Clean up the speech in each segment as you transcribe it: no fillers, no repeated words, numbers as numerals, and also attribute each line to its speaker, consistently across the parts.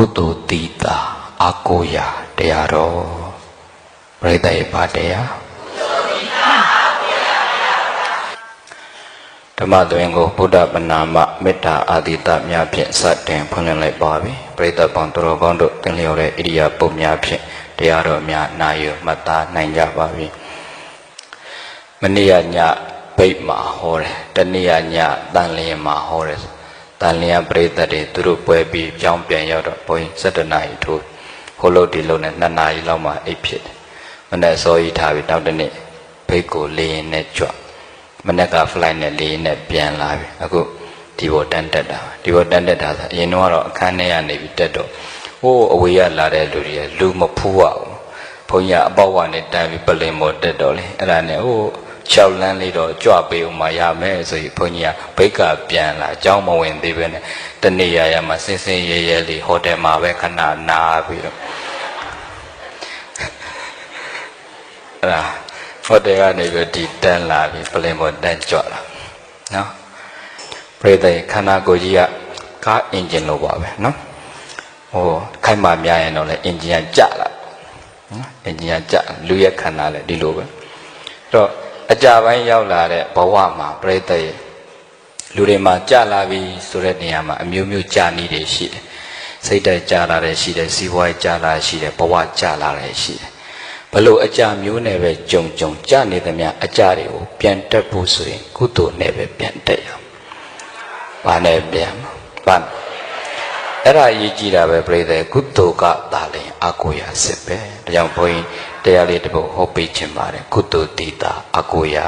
Speaker 1: ကုသိုလ်တည်တာအာကိုရာတရားတော်ပရိသတ်ရဲ့ပါတရားဓမ္မသွင်ကိုဗုဒ္ဓပနာမမေတ္တာအာသီတများဖြင့်စတင်ဖွင့်လှစ်လိုက်ပါပြီပရိသတ်ပေါင်းတော်ကောင်းတို့သင်လျော်တဲ့ဣရိယာပုတ်များဖြင့်တရားတော်များနာယူမှတ်သားနိုင်ကြပါပြီမနေ့ကညဗိတ်မှာဟောတယ်တနေ့ကညတန်လျင်မှာဟောတယ်တန်လျင်ပရိသတ်တွေသူတို့ပွဲပြီးကြောင်းပြန်ရောက်တော့ဘုန်းကြီး7 နာရီထိုးဟိုလို့ဒီလို့နဲ့2 နာရီလောက်မှအိပ်ဖြစ်တယ်မနေ့စောကြီးထားပြီးနောက်တနေ့ဗိတ်ကိုလေရင်နဲ့ကြွမနေ့က flight နဲ့လေရင်နဲ့ပြန်လာပြီအခုဒီဘောတန်းတက်တာဒီဘောတန်းတက်တာဆိုအရင်တော့အခန်းထဲကနေပြီးတက်တော့ဟိုးအဝေးရလာတဲ့လူတွေလူမဖူးရဘူးဘုန်းကြီးအပေါက်ကနေတန်းပြီးပလင်ပေါ်တက်တော့လေအဲ့ဒါနဲ့ဟို6 လမ်းလေးတော့ကြွပေးအောင်မရမယ်ဆိုပြီးဘုန်းကြီးကဘိတ်ကပြန်လာအเจ้าမဝင်သေးပဲနဲ့တနေ့ရမှာစင်စင်ရဲရဲလေးဟိုတယ်မှာပဲခဏနာပြီးတော့အဲ့ဒါဟိုတယ်ကနေပြီးဒီတန်းလာပြီးပလင်ပေါ်တန်းကြွလာနော်ပရိသတ်ခန္ဓာကိုယ်ကြီးကကားအင်ဂျင်လိုပါပဲနော်ဟိုခိုက်မှများရင်တော့လေအင်ဂျင်ကကြလာနော်အင်ဂျင်ကကြလူရဲ့ခန္ဓာလည်းဒီလိုပဲအဲ့တော့အကြပိုင်းရောက်လာတဲ့ဘဝမှာပရိသတ်ရဲ့လူတွေမှာကြလာပြီဆိုတဲ့နေရာမှာအမျိုးမျိုးကြာနေတယ်ရှိတယ်စိတ်တိုက်ကြာလာတယ်ရှိတယ်စီးပွားကြာလာရှိတယ်ဘဝကြာလာတယ်ရှိတယ်ဘလို့အကြမျိုးနဲ့ပဲကြုံကြာနေသမျှအကြတွေကိုပြန်တက်ဖို့ဆိုရင်ကုသိုလ်နဲ့ပဲပြန်တက်ရအောင်ဘာနဲ့ပြန်ဘာအဲ့ဒါရေးကြည့်တာပဲပြိတ္တကုသိုလ်ကသာလင်အာကိုရာစစ်ပဲဒါကြောင့်ဘုန်းကြီးတရားလေးတစ်ပုဒ်ဟောပေးခြင်းပါတယ်ကုသိုလ်တည်တာအာကိုရာ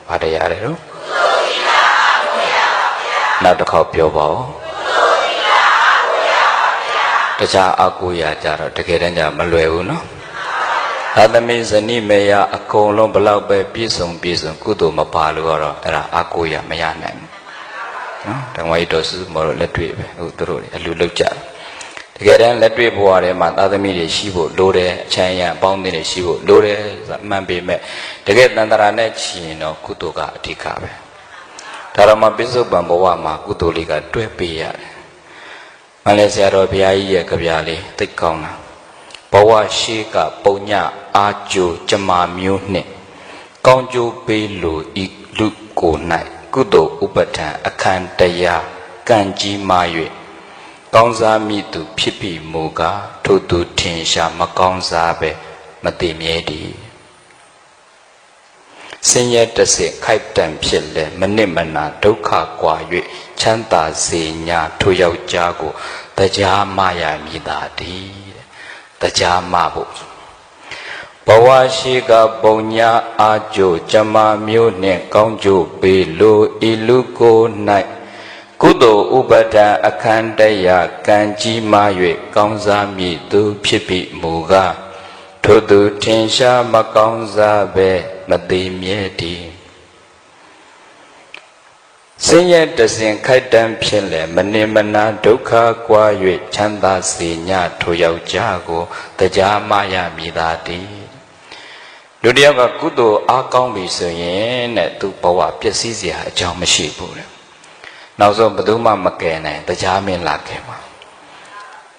Speaker 1: ဘာတရားလဲတော့ကုသိုလ်တည်တာအာကိုရာပါဗျာနောက်တစ်ခေါက်ပြောပါဦးကုသိုလ်တည်တာအာကိုရာပါဗျာတခြားအာကိုရာကြတော့တကယ်တမ်းကျမလွယ်ဘူးနော်သာသမီဇနီးမေယအကုန်လုံးဘလောက်ပဲပြည့်စုံကုသိုလ်မပါလို့တော့အဲ့ဒါအာကိုရာမရနိုင်ဘူးနော်တန်ဝါရီတော်စုမော်တော့လက်တွေ့ပဲဟုတ်သူတို့အလူလောက်ကြတကယ်တမ်းလက်တွေ့ဘဝထဲမှာသာသမီတွေရှိဖို့လိုတယ်အချမ်းရံအပေါင်းအသင်းတွေရှိဖို့လိုတယ်အမှန်ပေမဲ့တကယ်တန်တရာနဲ့ချီရင်တော့ကုသိုလ်ကအဓိကပဲဒါတော့မှပိဿုပံဘဝမှာကုသိုလ်လေးကတွဲပေးရတယ်မလဲဆရာတော်ဘုရားကြီးရဲ့ကြပြလေးသိကောင်းတာဘဝရှိကပုံညအာကျိုကျမမျိုးနှင့်ကောင်းကျိုးပေးလိုဤလူကို၌ကုသိုလ်ဥပဋ္ဌံအခန္တရားကံကြီးမာ၍ကောင်းစားမိသူဖြစ်ပြီးမူကားထို့သူထင်ရှားမကောင်းစားပဲမသိမြဲတည်ဆင်းရဲတစေခိုက်တံဖြစ်လဲမနစ်မနာဒုက္ခကွာ၍ချမ်းသာစေညာထိုယောက်ျားကိုတရားမရမည်သာတည်းတရားမဖို့ဘဝရှိကပုံညာအာကျိုကျမမျိုးနှင့်ကောင်းကျိုးပေးလိုဤလူကို၌ကုသိုလ်ဥပဒံအခန္တရားကံကြီးမာ၍ကောင်းစားမည်သူဖြစ်ပြီးမူကားထိုသူထင်ရှားမကောင်းစားပဲမသိမြဲတည်ဆင်းရဲတစဉ်ခိုက်တံဖြစ်လဲမနစ်မနာဒုက္ခကွာ၍ချမ်းသာစေညာထိုယောက်ျားကိုတရားမရမည်သာတည်းလူတယောက်ကကုသိုလ်အားကောင်းပြီဆိုရင်တဲ့သူဘဝပျက်စီးစရာအကြောင်းမရှိဘူးတဲ့နောက်ဆုံးဘယ်သူမှမကယ်နိုင်တရားမင်းလာကယ်မှာဘယ်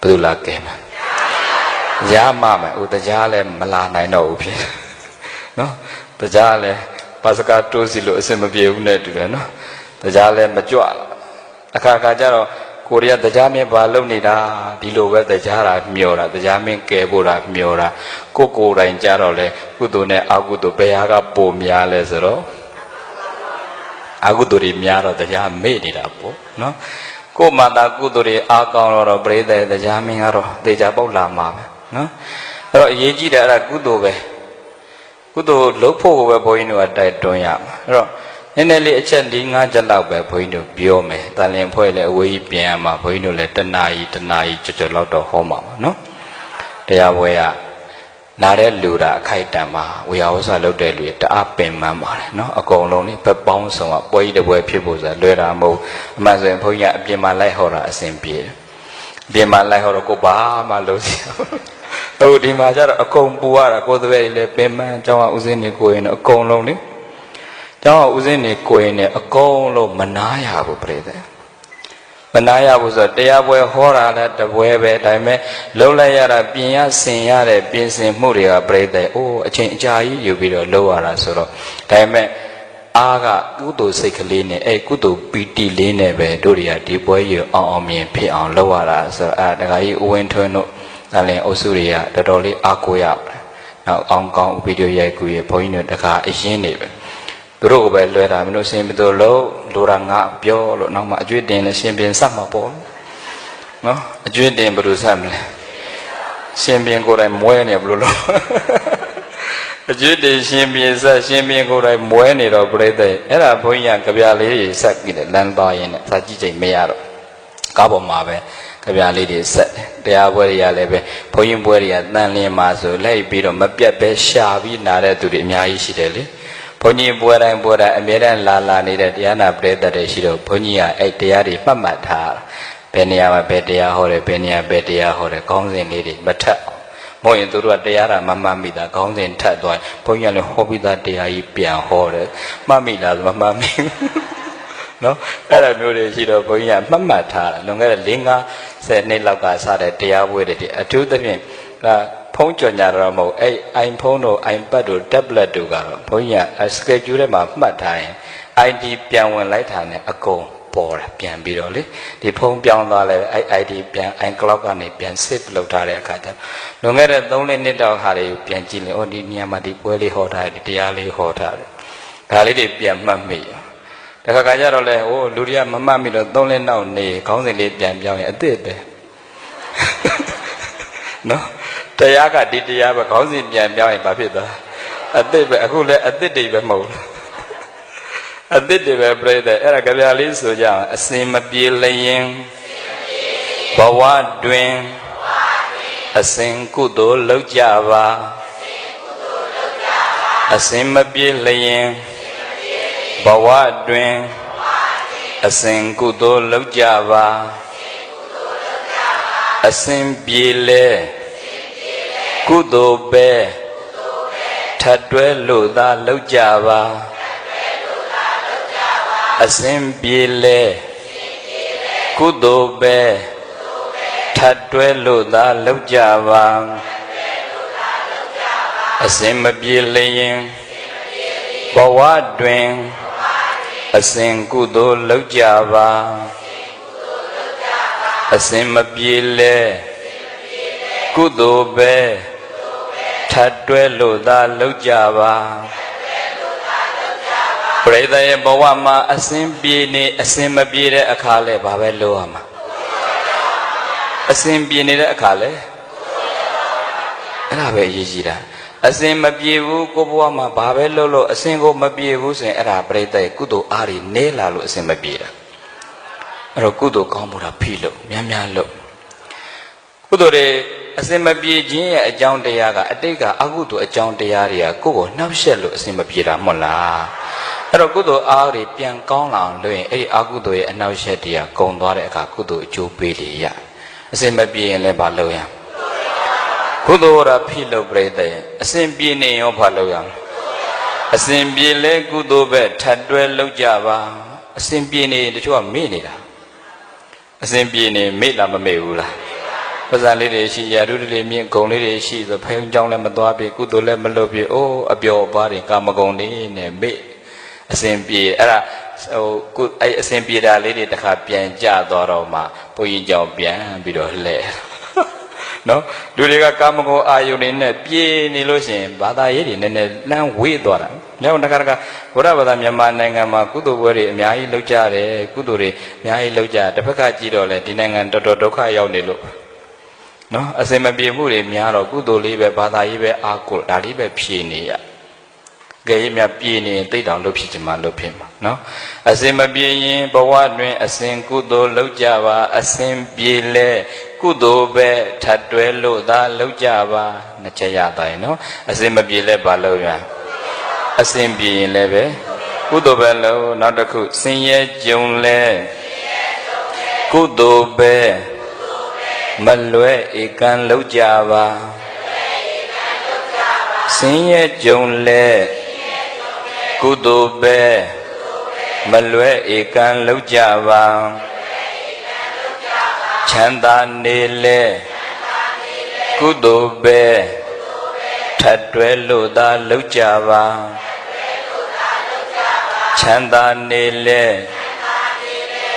Speaker 1: သူလာကယ်မှာရမှာမယ်ဟိုတရားလည်းမလာနိုင်တော့ဘူးဖြစ်နော်တရားလည်းပါစကားတိုးစီလို့အစင်မပြေဘူးနဲ့တူတယ်နော်တရားလည်းမကြွအခါခါကျတော့ကိုရီးယားတရားမင်းဘာလုပ်နေတာဒီလိုပဲတရားတာမျောတာတရားမင်းကယ်ဖို့တာမျောတာကိုယ်တိုင်ကြတော့လေကုသိုလ်နဲ့အကုသိုလ်ဘယ်ဟာကပိုများလဲဆိုတော့အကုသိုလ်တွေများတော့တရားမေ့နေတာပေါ့နော်ကိုယ်မှသာကုသိုလ်တွေအားကောင်းတော့ပြိတ္တတရားမင်းကတော့တေချာပေါက်လာမှာပဲနော်အဲ့တော့အရေးကြီးတယ်အဲ့ဒါကုသိုလ်ပဲကုသိုလ်လုပ်ဖို့ပဲဘုန်းကြီးတို့ကတိုက်တွန်းရမှာအဲ့တော့နည်းနည်းလေးအချက်၄-၅ချက်လောက်ပဲဘုန်းကြီးတို့ပြောမယ်တန်လျင်ဖွဲ့လည်းအဝေးကြီးပြန်ရမှာဘုန်းကြီးတို့လည်း1 နာရီကျော်လောက်တော့ဟောမှာပါနော်တရားပွဲကနားတဲ့လူတာအခိုက်တံမှာဝေယဝဆလုပ်တဲ့လူတအားပင်ပန်းပါတယ်နော်အကုန်လုံးလေးဘက်ပေါင်းစုံကပွဲကြီးတစ်ပွဲဖြစ်ဖို့ဆိုလွယ်တာမဟုတ်အမှန်ဆိုရင်ဘုန်းကြီးကအပြင်မှာလိုက်ဟောတာအဆင်ပြေတယ်အပြင်မှာလိုက်ဟောတော့ကိုဘာမှလုပ်စီဟုတ်ဒီမှာကျတော့အကုန်ပူရတာကိုယ်တပည့်လည်းပင်ပန်းကျောင်းကဦးစင်းနေကိုရင်တော့အကုန်လုံးလေကျောင်းကဦးစင်းနေကိုရင်လည်းအကုန်လုံးမနာရဘူးပြည့်တယ် မနာရဘူးဆိုတရားပွဲဟောတာလည်းတပွဲပဲဒါပေမဲ့လုံးလိုက်ရတာပြင်ရဆင်ရတဲ့ပြင်ဆင်မှုတွေကပြိတ္တိအိုးအချိန်အကြာကြီးယူပြီးတော့လုပ်ရတာဆိုတော့ဒါပေမဲ့အားကကုသိုလ်စိတ်ကလေးနဲ့ကုသိုလ်ပီတိလေးနဲ့ပဲတို့တွေကဒီပွဲရအောင်မြင်ဖြစ်အောင်လုပ်ရတာဆိုတော့ဒကာကြီးဦးဝင်းထွန်းတို့ဒါလည်းအုပ်စုတွေကတော်တော်လေးအားကိုးရပါတယ်နောက်အောင်ကောင်းဗီဒီယိုရိုက်ကူရဘုန်းကြီးတို့တခါအရင်နေပဲသူတို့ကိုပဲလွှဲတာမင်းတို့ရှင်ဘယ်လိုလုပ်လိုတာငါပြောလို့နောက်မှအကျွေးတင်နဲ့ရှင်ပြန်ဆက်မှာပေါ့နော်အကျွေးတင်ဘယ်လိုဆက်မလဲရှင်ပြန်ကိုယ်တိုင်မွဲနေဘယ်လိုလုပ်အကျွေးတင်ရှင်ပြန်ဆက်ရှင်ပြန်ကိုယ်တိုင်မွဲနေတော့ပြိတ္တိအဲ့ဒါဘုန်းကြီးကကြပြလေးတွေဆက်ပြီးတယ်လမ်းသွားရင်းနဲ့စာကြည့်ချိန်မရတော့ကားပေါ်မှာပဲကြပြလေးတွေဆက်တရားပွဲတွေကလည်းပဲဘုန်းကြီးပွဲတွေကတန်လင်းမှာဆိုလိုက်ပြီးတော့မပြတ်ပဲရှာပြီးနာတဲ့သူတွေအများကြီးရှိတယ်လေဘုန်းကြီးပွဲတိုင်းအမြဲတမ်းလာနေတဲ့တရားနာပရိသတ်တွေရှိတော့ဘုန်းကြီးကအဲ့တရားတွေမှတ်မှတ်ထားဘယ်နေရာမှာဘယ်တရားဟောတယ်ဘယ်နေရာဘယ်တရားဟောတယ်ခေါင်းစဉ်လေးတွေမထက်အောင်မဟုတ်ရင်သူတို့ကတရားတာမမှတ်မိတာခေါင်းစဉ်ထက်သွားဘုန်းကြီးကလည်းဟောပြီးသားတရားကြီးပြန်ဟောတယ်မှတ်မိလားဆိုမမှတ်မိနော်အဲ့လိုမျိုးတွေရှိတော့ဘုန်းကြီးကမှတ်မှတ်ထားတယ်လွန်ခဲ့တဲ့50နှစ်လောက်ကစတဲ့တရားပွဲတွေအထူးသဖြင့်ဖုန်းကြော်ညာတော့မဟုတ်အဲ့ iPhone တို့ iPad တို့ tablet တို့ကတော့ဘုန်းကြီးက schedule ထဲမှာမှတ်ထားရင် ID ပြန်ဝင်လိုက်တာနဲ့အကုန်ပေါ်တယ်ပြန်ပြီးတော့လေဒီဖုန်းပြောင်းသွားလဲအဲ့ ID ပြန် iCloud ကနေပြန် save လုပ်ထားတဲ့အခါကျလွန်ခဲ့တဲ့3-4နှစ်တောင်ဟာတွေပြန်ကြည့်ရင်ဒီနေရာမှာဒီပွဲလေးဟောထားတယ်ဒီတရားလေးဟောထားတယ်ဒါလေးတွေပြန်မှတ်မိတခါခါကျတော့လဲဟိုလူတွေကမမှတ်မိတော့3-4နောက်နေခေါင်းစဉ်လေးပြန်ပြောင်းရင်အသစ်ပဲနော်တရားကဒီတရားပဲခေါင်းစဉ်ပြန်ပြောင်းရင်ဘာဖြစ်သွားအသစ်ပဲအခုလည်းအသစ်တွေပဲမဟုတ်ဘူးအသစ်တွေပဲပြိတ္တိအဲ့ဒါကြပြလေးဆိုကြအောင်အစင်မပြေလျင်ဘဝတွင်အစင်ကုသိုလ်လုပ်ကြပါအစင်မပြေလျင်ဘဝတွင်အစင်ကုသိုလ်လုပ်ကြပါအစင်ပြေလေကုသိုလ်ပဲထပ်တွဲလို့သာလုပ်ကြပါအစင်ပြေလေကုသိုလ်ပဲထပ်တွဲလို့သာလုပ်ကြပါအစင်မပြေလျင်ဘဝတွင်အစင်ကုသိုလ်လုပ်ကြပါအစင်မပြေလေကုသိုလ်ပဲထပ်တွဲလို့သာလုပ်ကြပါပရိသတ်ရဲ့ဘဝမှာအစင်ပြေနေအစင်မပြေတဲ့အခါလဲဘာပဲလုပ်ရမှာအစင်ပြေနေတဲ့အခါလဲအဲ့ဒါပဲအရေးကြီးတာအစင်မပြေဘူးကိုဘဝမှာဘာပဲလုပ်လို့အစင်ကိုမပြေဘူးဆိုရင်အဲ့ဒါပရိသတ်ရဲ့ကုသိုလ်အားတွေနဲလာလို့အစင်မပြေတာအဲ့တော့ကုသိုလ်ကောင်းမှုတာဖိလို့များများလို့ကုသိုလ်တွေအစင်မပြေခြင်းရဲ့အကြောင်းတရားကအတိတ်ကအကုသိုလ်အကြောင်းတရားတွေကကိုယ့်ကိုနှောက်ယှက်လို့အစင်မပြေတာမဟုတ်လားအဲ့တော့ကုသိုလ်အားတွေပြန်ကောင်းလာအောင်လုပ်ရင်အဲ့ဒီအကုသိုလ်ရဲ့အနှောက်ယှက်တွေကကုန်သွားတဲ့အခါကုသိုလ်အကျိုးပေးလေရအစင်မပြေရင်လည်းဘာလုပ်ရကုသိုလ်ရာဖိလို့ပြိတ္တိအစင်ပြေနေရောဘာလုပ်ရအစင်ပြေလဲကုသိုလ်ပဲထပ်တွဲလုပ်ကြပါအစင်ပြေနေတချို့ကမေ့နေတာအစင်ပြေနေမေ့လားမမေ့ဘူးလားပဇာလေးတွေရှိရာဓုလေးမြင့်ဂုံလေးတွေရှိဆိုဖယုံကြောင်းလည်းမသွားပြီကုသိုလ်လည်းမလုပ်ပြီအိုးအပျော်ပါးတွေကာမဂုဏ်တွေနဲ့မေ့အစင်ပြေအဲ့ဒါဟိုအဲ့အစင်ပြေတာလေးတွေတစ်ခါပြန်ကြသွားတော့မှဘုန်းကြီးကြောင့်ပြန်ပြီးတော့လှဲ့နော်လူတွေကကာမဂုဏ်အာယုန်တွေနဲ့ပြေးနေလို့ရှိရင်ဘာသာရေးတွေနည်းနည်းလမ်းဝေးသွားတာ။နောက်တစ်ခါဘုရားဘာသာမြန်မာနိုင်ငံမှာကုသိုလ်ပွဲတွေအများကြီးလုပ်ကြတယ်ကုသိုလ်တွေအများကြီးလုပ်ကြတစ်ဖက်ကကြည့်တော့လေဒီနိုင်ငံတော်တော်ဒုက္ခရောက်နေလို့နော်အစင်မပြေမှုတွေများတော့ကုသိုလ်လေးပဲဘာသာရေးပဲအားကိုဒါလေးပဲဖြည့်နေရကြဲမြပြေးနေရင်တိတ်တောင်လုပ်ဖြစ်ချင်မှလုပ်ဖြစ်မှာနော်အစင်မပြေရင်ဘဝတွင်အစင်ကုသိုလ်လုပ်ကြပါအစင်ပြေလဲကုသိုလ်ပဲထပ်တွဲလို့သာလုပ်ကြပါနှစ်ချက်ရသွားရင်နော်အစင်မပြေလဲဘာလုပ်ရအစင်ပြေရင်လည်းပဲကုသိုလ်ပဲလို့နောက်တစ်ခုစင်ရဲကြုံလဲကုသိုလ်ပဲမလွဲဧကံလုပ်ကြပါစင်ရဲကြုံလဲကုသိုလ်ပဲမလွဲဧကံလုပ်ကြပါ ချမ်းသာနေလေကုသိုလ်ပဲထပ်တွဲလို့သာလုပ်ကြပါချမ်းသာနေလေ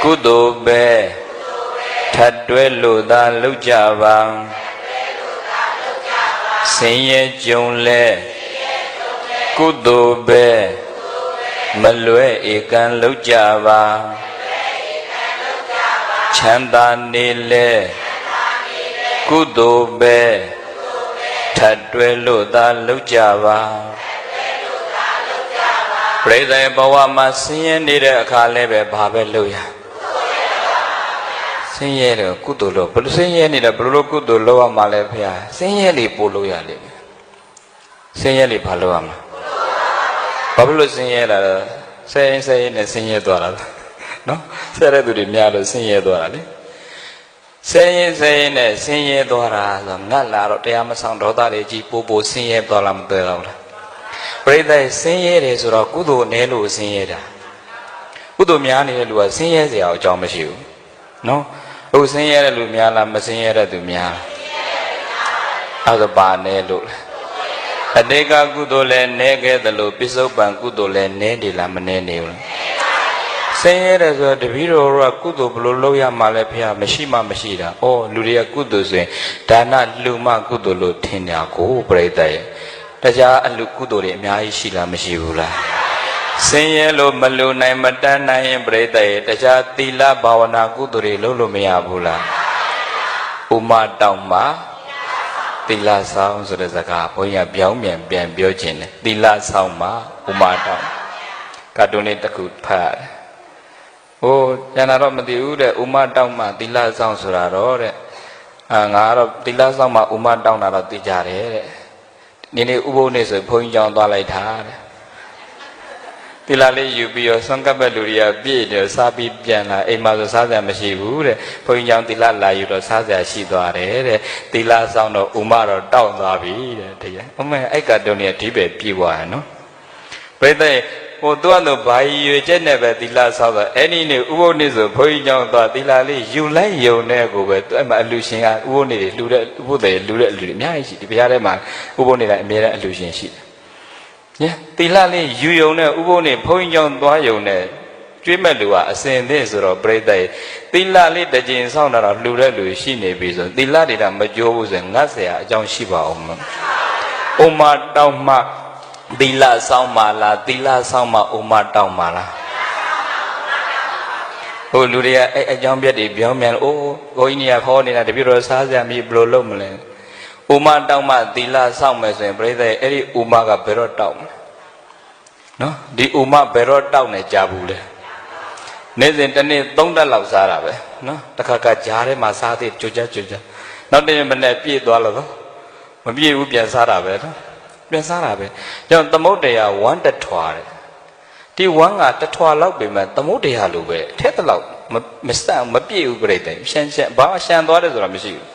Speaker 1: ကုသိုလ်ပဲထပ်တွဲလို့သာလုပ်ကြပါဆင်းရဲကြုံလေကုသိုလ်ပဲမလွဲဧကံလုပ်ကြပါချမ်းသာနေလေကုသိုလ်ပဲထပ်တွဲလို့သာလုပ်ကြပါပရိသေဘဝမှာဆင်းရဲနေတဲ့အခါလည်းပဲဘာပဲလုပ်ရဆင်းရဲတယ်ကုသိုလ်လို့ဘယ်လိုဆင်းရဲနေတယ်ဘယ်လိုကုသိုလ်လုပ်ရမှာလဲဖေဟာဆင်းရဲလေးပို့လို့ရလိမ့်မယ်ဆင်းရဲလေးဘာလုပ်ရမှာဘာဖြစ်လို့ဆင်းရဲလာလဲဆဲရင်နဲ့ဆင်းရဲသွားတာနော်ဆဲတဲ့သူတွေများလို့ဆင်းရဲသွားတာလေဆဲရင်နဲ့ဆင်းရဲသွားတာဆိုငတ်လာတော့တရားမဆောင်ဒေါသတွေကြီးပို့ဆင်းရဲသွားလားမတွေ့တော့လားပရိသေဆင်းရဲတယ်ဆိုတော့ကုသိုလ်နည်းလို့ဆင်းရဲတာကုသိုလ်များနေတဲ့လူကဆင်းရဲစရာအကြောင်းမရှိဘူးနော်ဟုတ်ဆင်းရဲတဲ့လူများလားမဆင်းရဲတဲ့သူများလားအဲ့ဒါပါနေလို့အတေကကုသိုလ်လည်းနည်းခဲ့တယ်လို့ပိဿုပံကုသိုလ်လည်းနည်းတယ်လားမနည်းနေဘူးဆင်းရဲတယ်ဆိုတော့တပည့်တော်ကကုသိုလ်ဘယ်လိုလုပ်ရမှာလဲဖေဟာမရှိမှမရှိတာဩလူတွေကကုသိုလ်ဆိုရင်ဒါနလူမကုသိုလ်လို့ထင်ကြကိုပရိသတ်ရဲ့တရားအလူကုသိုလ်တွေအများကြီးရှိလားမရှိဘူးလားဆင်းရဲလို့မလူနိုင်မတန်းနိုင်ရင်ပရိသတ်ရဲ့တရားသီလဘာဝနာကုသိုလ်တွေလုပ်လို့မရဘူးလားဥမတောင်းမှာသီလဆောင်ဆိုတဲ့စကားဘုန်းကြီးကပြောင်းပြန်ပြောခြင်းတယ်သီလဆောင်မှာဥမတောင်းကတ်တုန်လေးတစ်ခုဖတ်တယ်ဟိုကျန်တာတော့မသိဘူးတဲ့ဥမတောင်းမှာသီလဆောင်ဆိုတာတော့တဲ့ငါကတော့သီလဆောင်မှာဥမတောင်းတာတော့သိကြတယ်တဲ့နေ့ဥပုသ်နေ့ဆိုဘုန်းကြီးကြောင်းသွားလိုက်တာတဲ့သီလလေးယူပြီးတော့ဆွမ်းကပ်တဲ့လူတွေကပြည့်တယ်စားပြီးပြန်လာအိမ်မှာဆိုစားစရာမရှိဘူးတဲ့ဘုန်းကြီးကြောင်းသီလလာယူတော့စားစရာရှိသွားတယ်တဲ့သီလဆောင်တော့ဥမတော့တောက်သွားပြီတဲ့တကယ်အမေအဲ့ကတုန်းကအဓိပ္ပာယ်ပြေသွားတယ်နော်ဘယ်တဲ့ဟိုသူကတော့ဘာရွေချက်နဲ့ပဲသီလဆောက်တော့အဲ့ဒီနေ့ဥပုသ်နေ့ဆိုဘုန်းကြီးကျောင်းသွားသီလလေးယူလိုက်ယုံတဲ့ကိုပဲသူအဲ့မှာအလူရှင်ကဥပုသ်နေ့တွေလှူတဲ့ဥပုသ်တွေလှူတဲ့အလူတွေအများကြီးရှိဒီဘုရားထဲမှာဥပုသ်နေ့တိုင်းအမြဲတမ်းအလူရှင်ရှိတယ်ညသီလလေးယူယုံတဲ့ဥပုသ်နေ့ဘုန်းကြီးကျောင်းသွားယုံတဲ့ကျွေးမဲ့လူကအစဉ်သင့်ဆိုတော့ပြိတ္တရဲ့သီလလေးတစ်ကြိမ်ဆောက်တာတော့လှူတဲ့လူရှိနေပြီဆိုသီလတွေကမကြိုးဘူးဆိုငတ်เสียအကြောင်းရှိပါအောင်မဥမတောင်းမှသီလဆောင်ပါလားသီလဆောင်မှဥမတောင်းပါလားဟိုလူတွေကအဲ့အကြောင်းပြက်တွေပြောမြန်အိုးဘုန်းကြီးကခေါ်နေတာတပြည့်တော်စားစရာမရှိဘယ်လိုလုပ်မလဲဥမတောင်းမှသီလဆောင်မယ်ဆိုရင်ပြိဿရဲ့အဲ့ဒီဥမကဘယ်တော့တောင်းမလဲနော်ဒီဥမဘယ်တော့တောင်းနေကြဘူးလဲနေ့စဉ်တစ်နေ့3တက်လောက်စားတာပဲနော်တစ်ခါကကြားထဲမှာစားသေးကြွကြနောက်တနေ့မနေ့ပြည့်သွားလို့မပြည့်ဘူးပြန်စားတာပဲနော်ပြန်စားတာပဲကြောင့်သမုဒ္ဒရာဝမ်းတထွာတဲ့ဒီဝမ်းကတထွာလောက်ပဲမဲ့သမုဒ္ဒရာလိုပဲအထက်တလောက်မစံမပြည့်ဘူးပြိတ္တယ်ရှမ်းဘာရှမ်းသွားတယ်ဆိုတာမရှိဘူး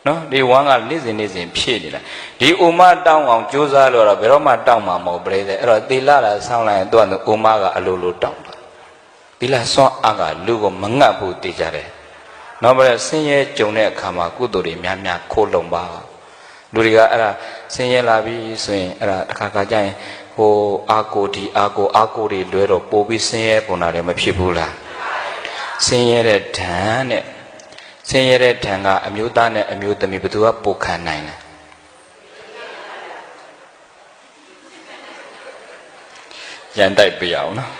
Speaker 1: နော်ဒီဝမ်းကနေ့စဉ်ဖြည့်နေတာဒီဥမတောင်းအောင်ကြိုးစားလို့တော့ဘယ်တော့မှတောင်းမှာမဟုတ်ပြိတ္တယ်အဲ့တော့သီလတာဆောင်းလိုက်ရင်သူကဥမကအလိုလိုတောင်းတာသီလစွမ်းအားကလူကိုမငတ်ဘူးသိကြတယ်နောက်ပြီးဆင်းရဲကြုံတဲ့အခါမှာကုသိုလ်တွေများများခိုးလုံပါလူတွေကအဲ့ဒါဆင်းရဲလာပြီဆိုရင်အဲ့ဒါတစ်ခါကြရင်ဟိုအာကိုဒီအာကိုတွေလွဲတော့ပို့ပြီးဆင်းရဲပုံတာလည်းမဖြစ်ဘူးလားဆင်းရဲတဲ့ဓာန်နဲ့ဆင်းရဲတဲ့ဓာန်ကအမျိုးသားနဲ့အမျိုးသမီးဘယ်သူကပိုခံနိုင်လဲရန်တိုက်ပြရအောင်နော်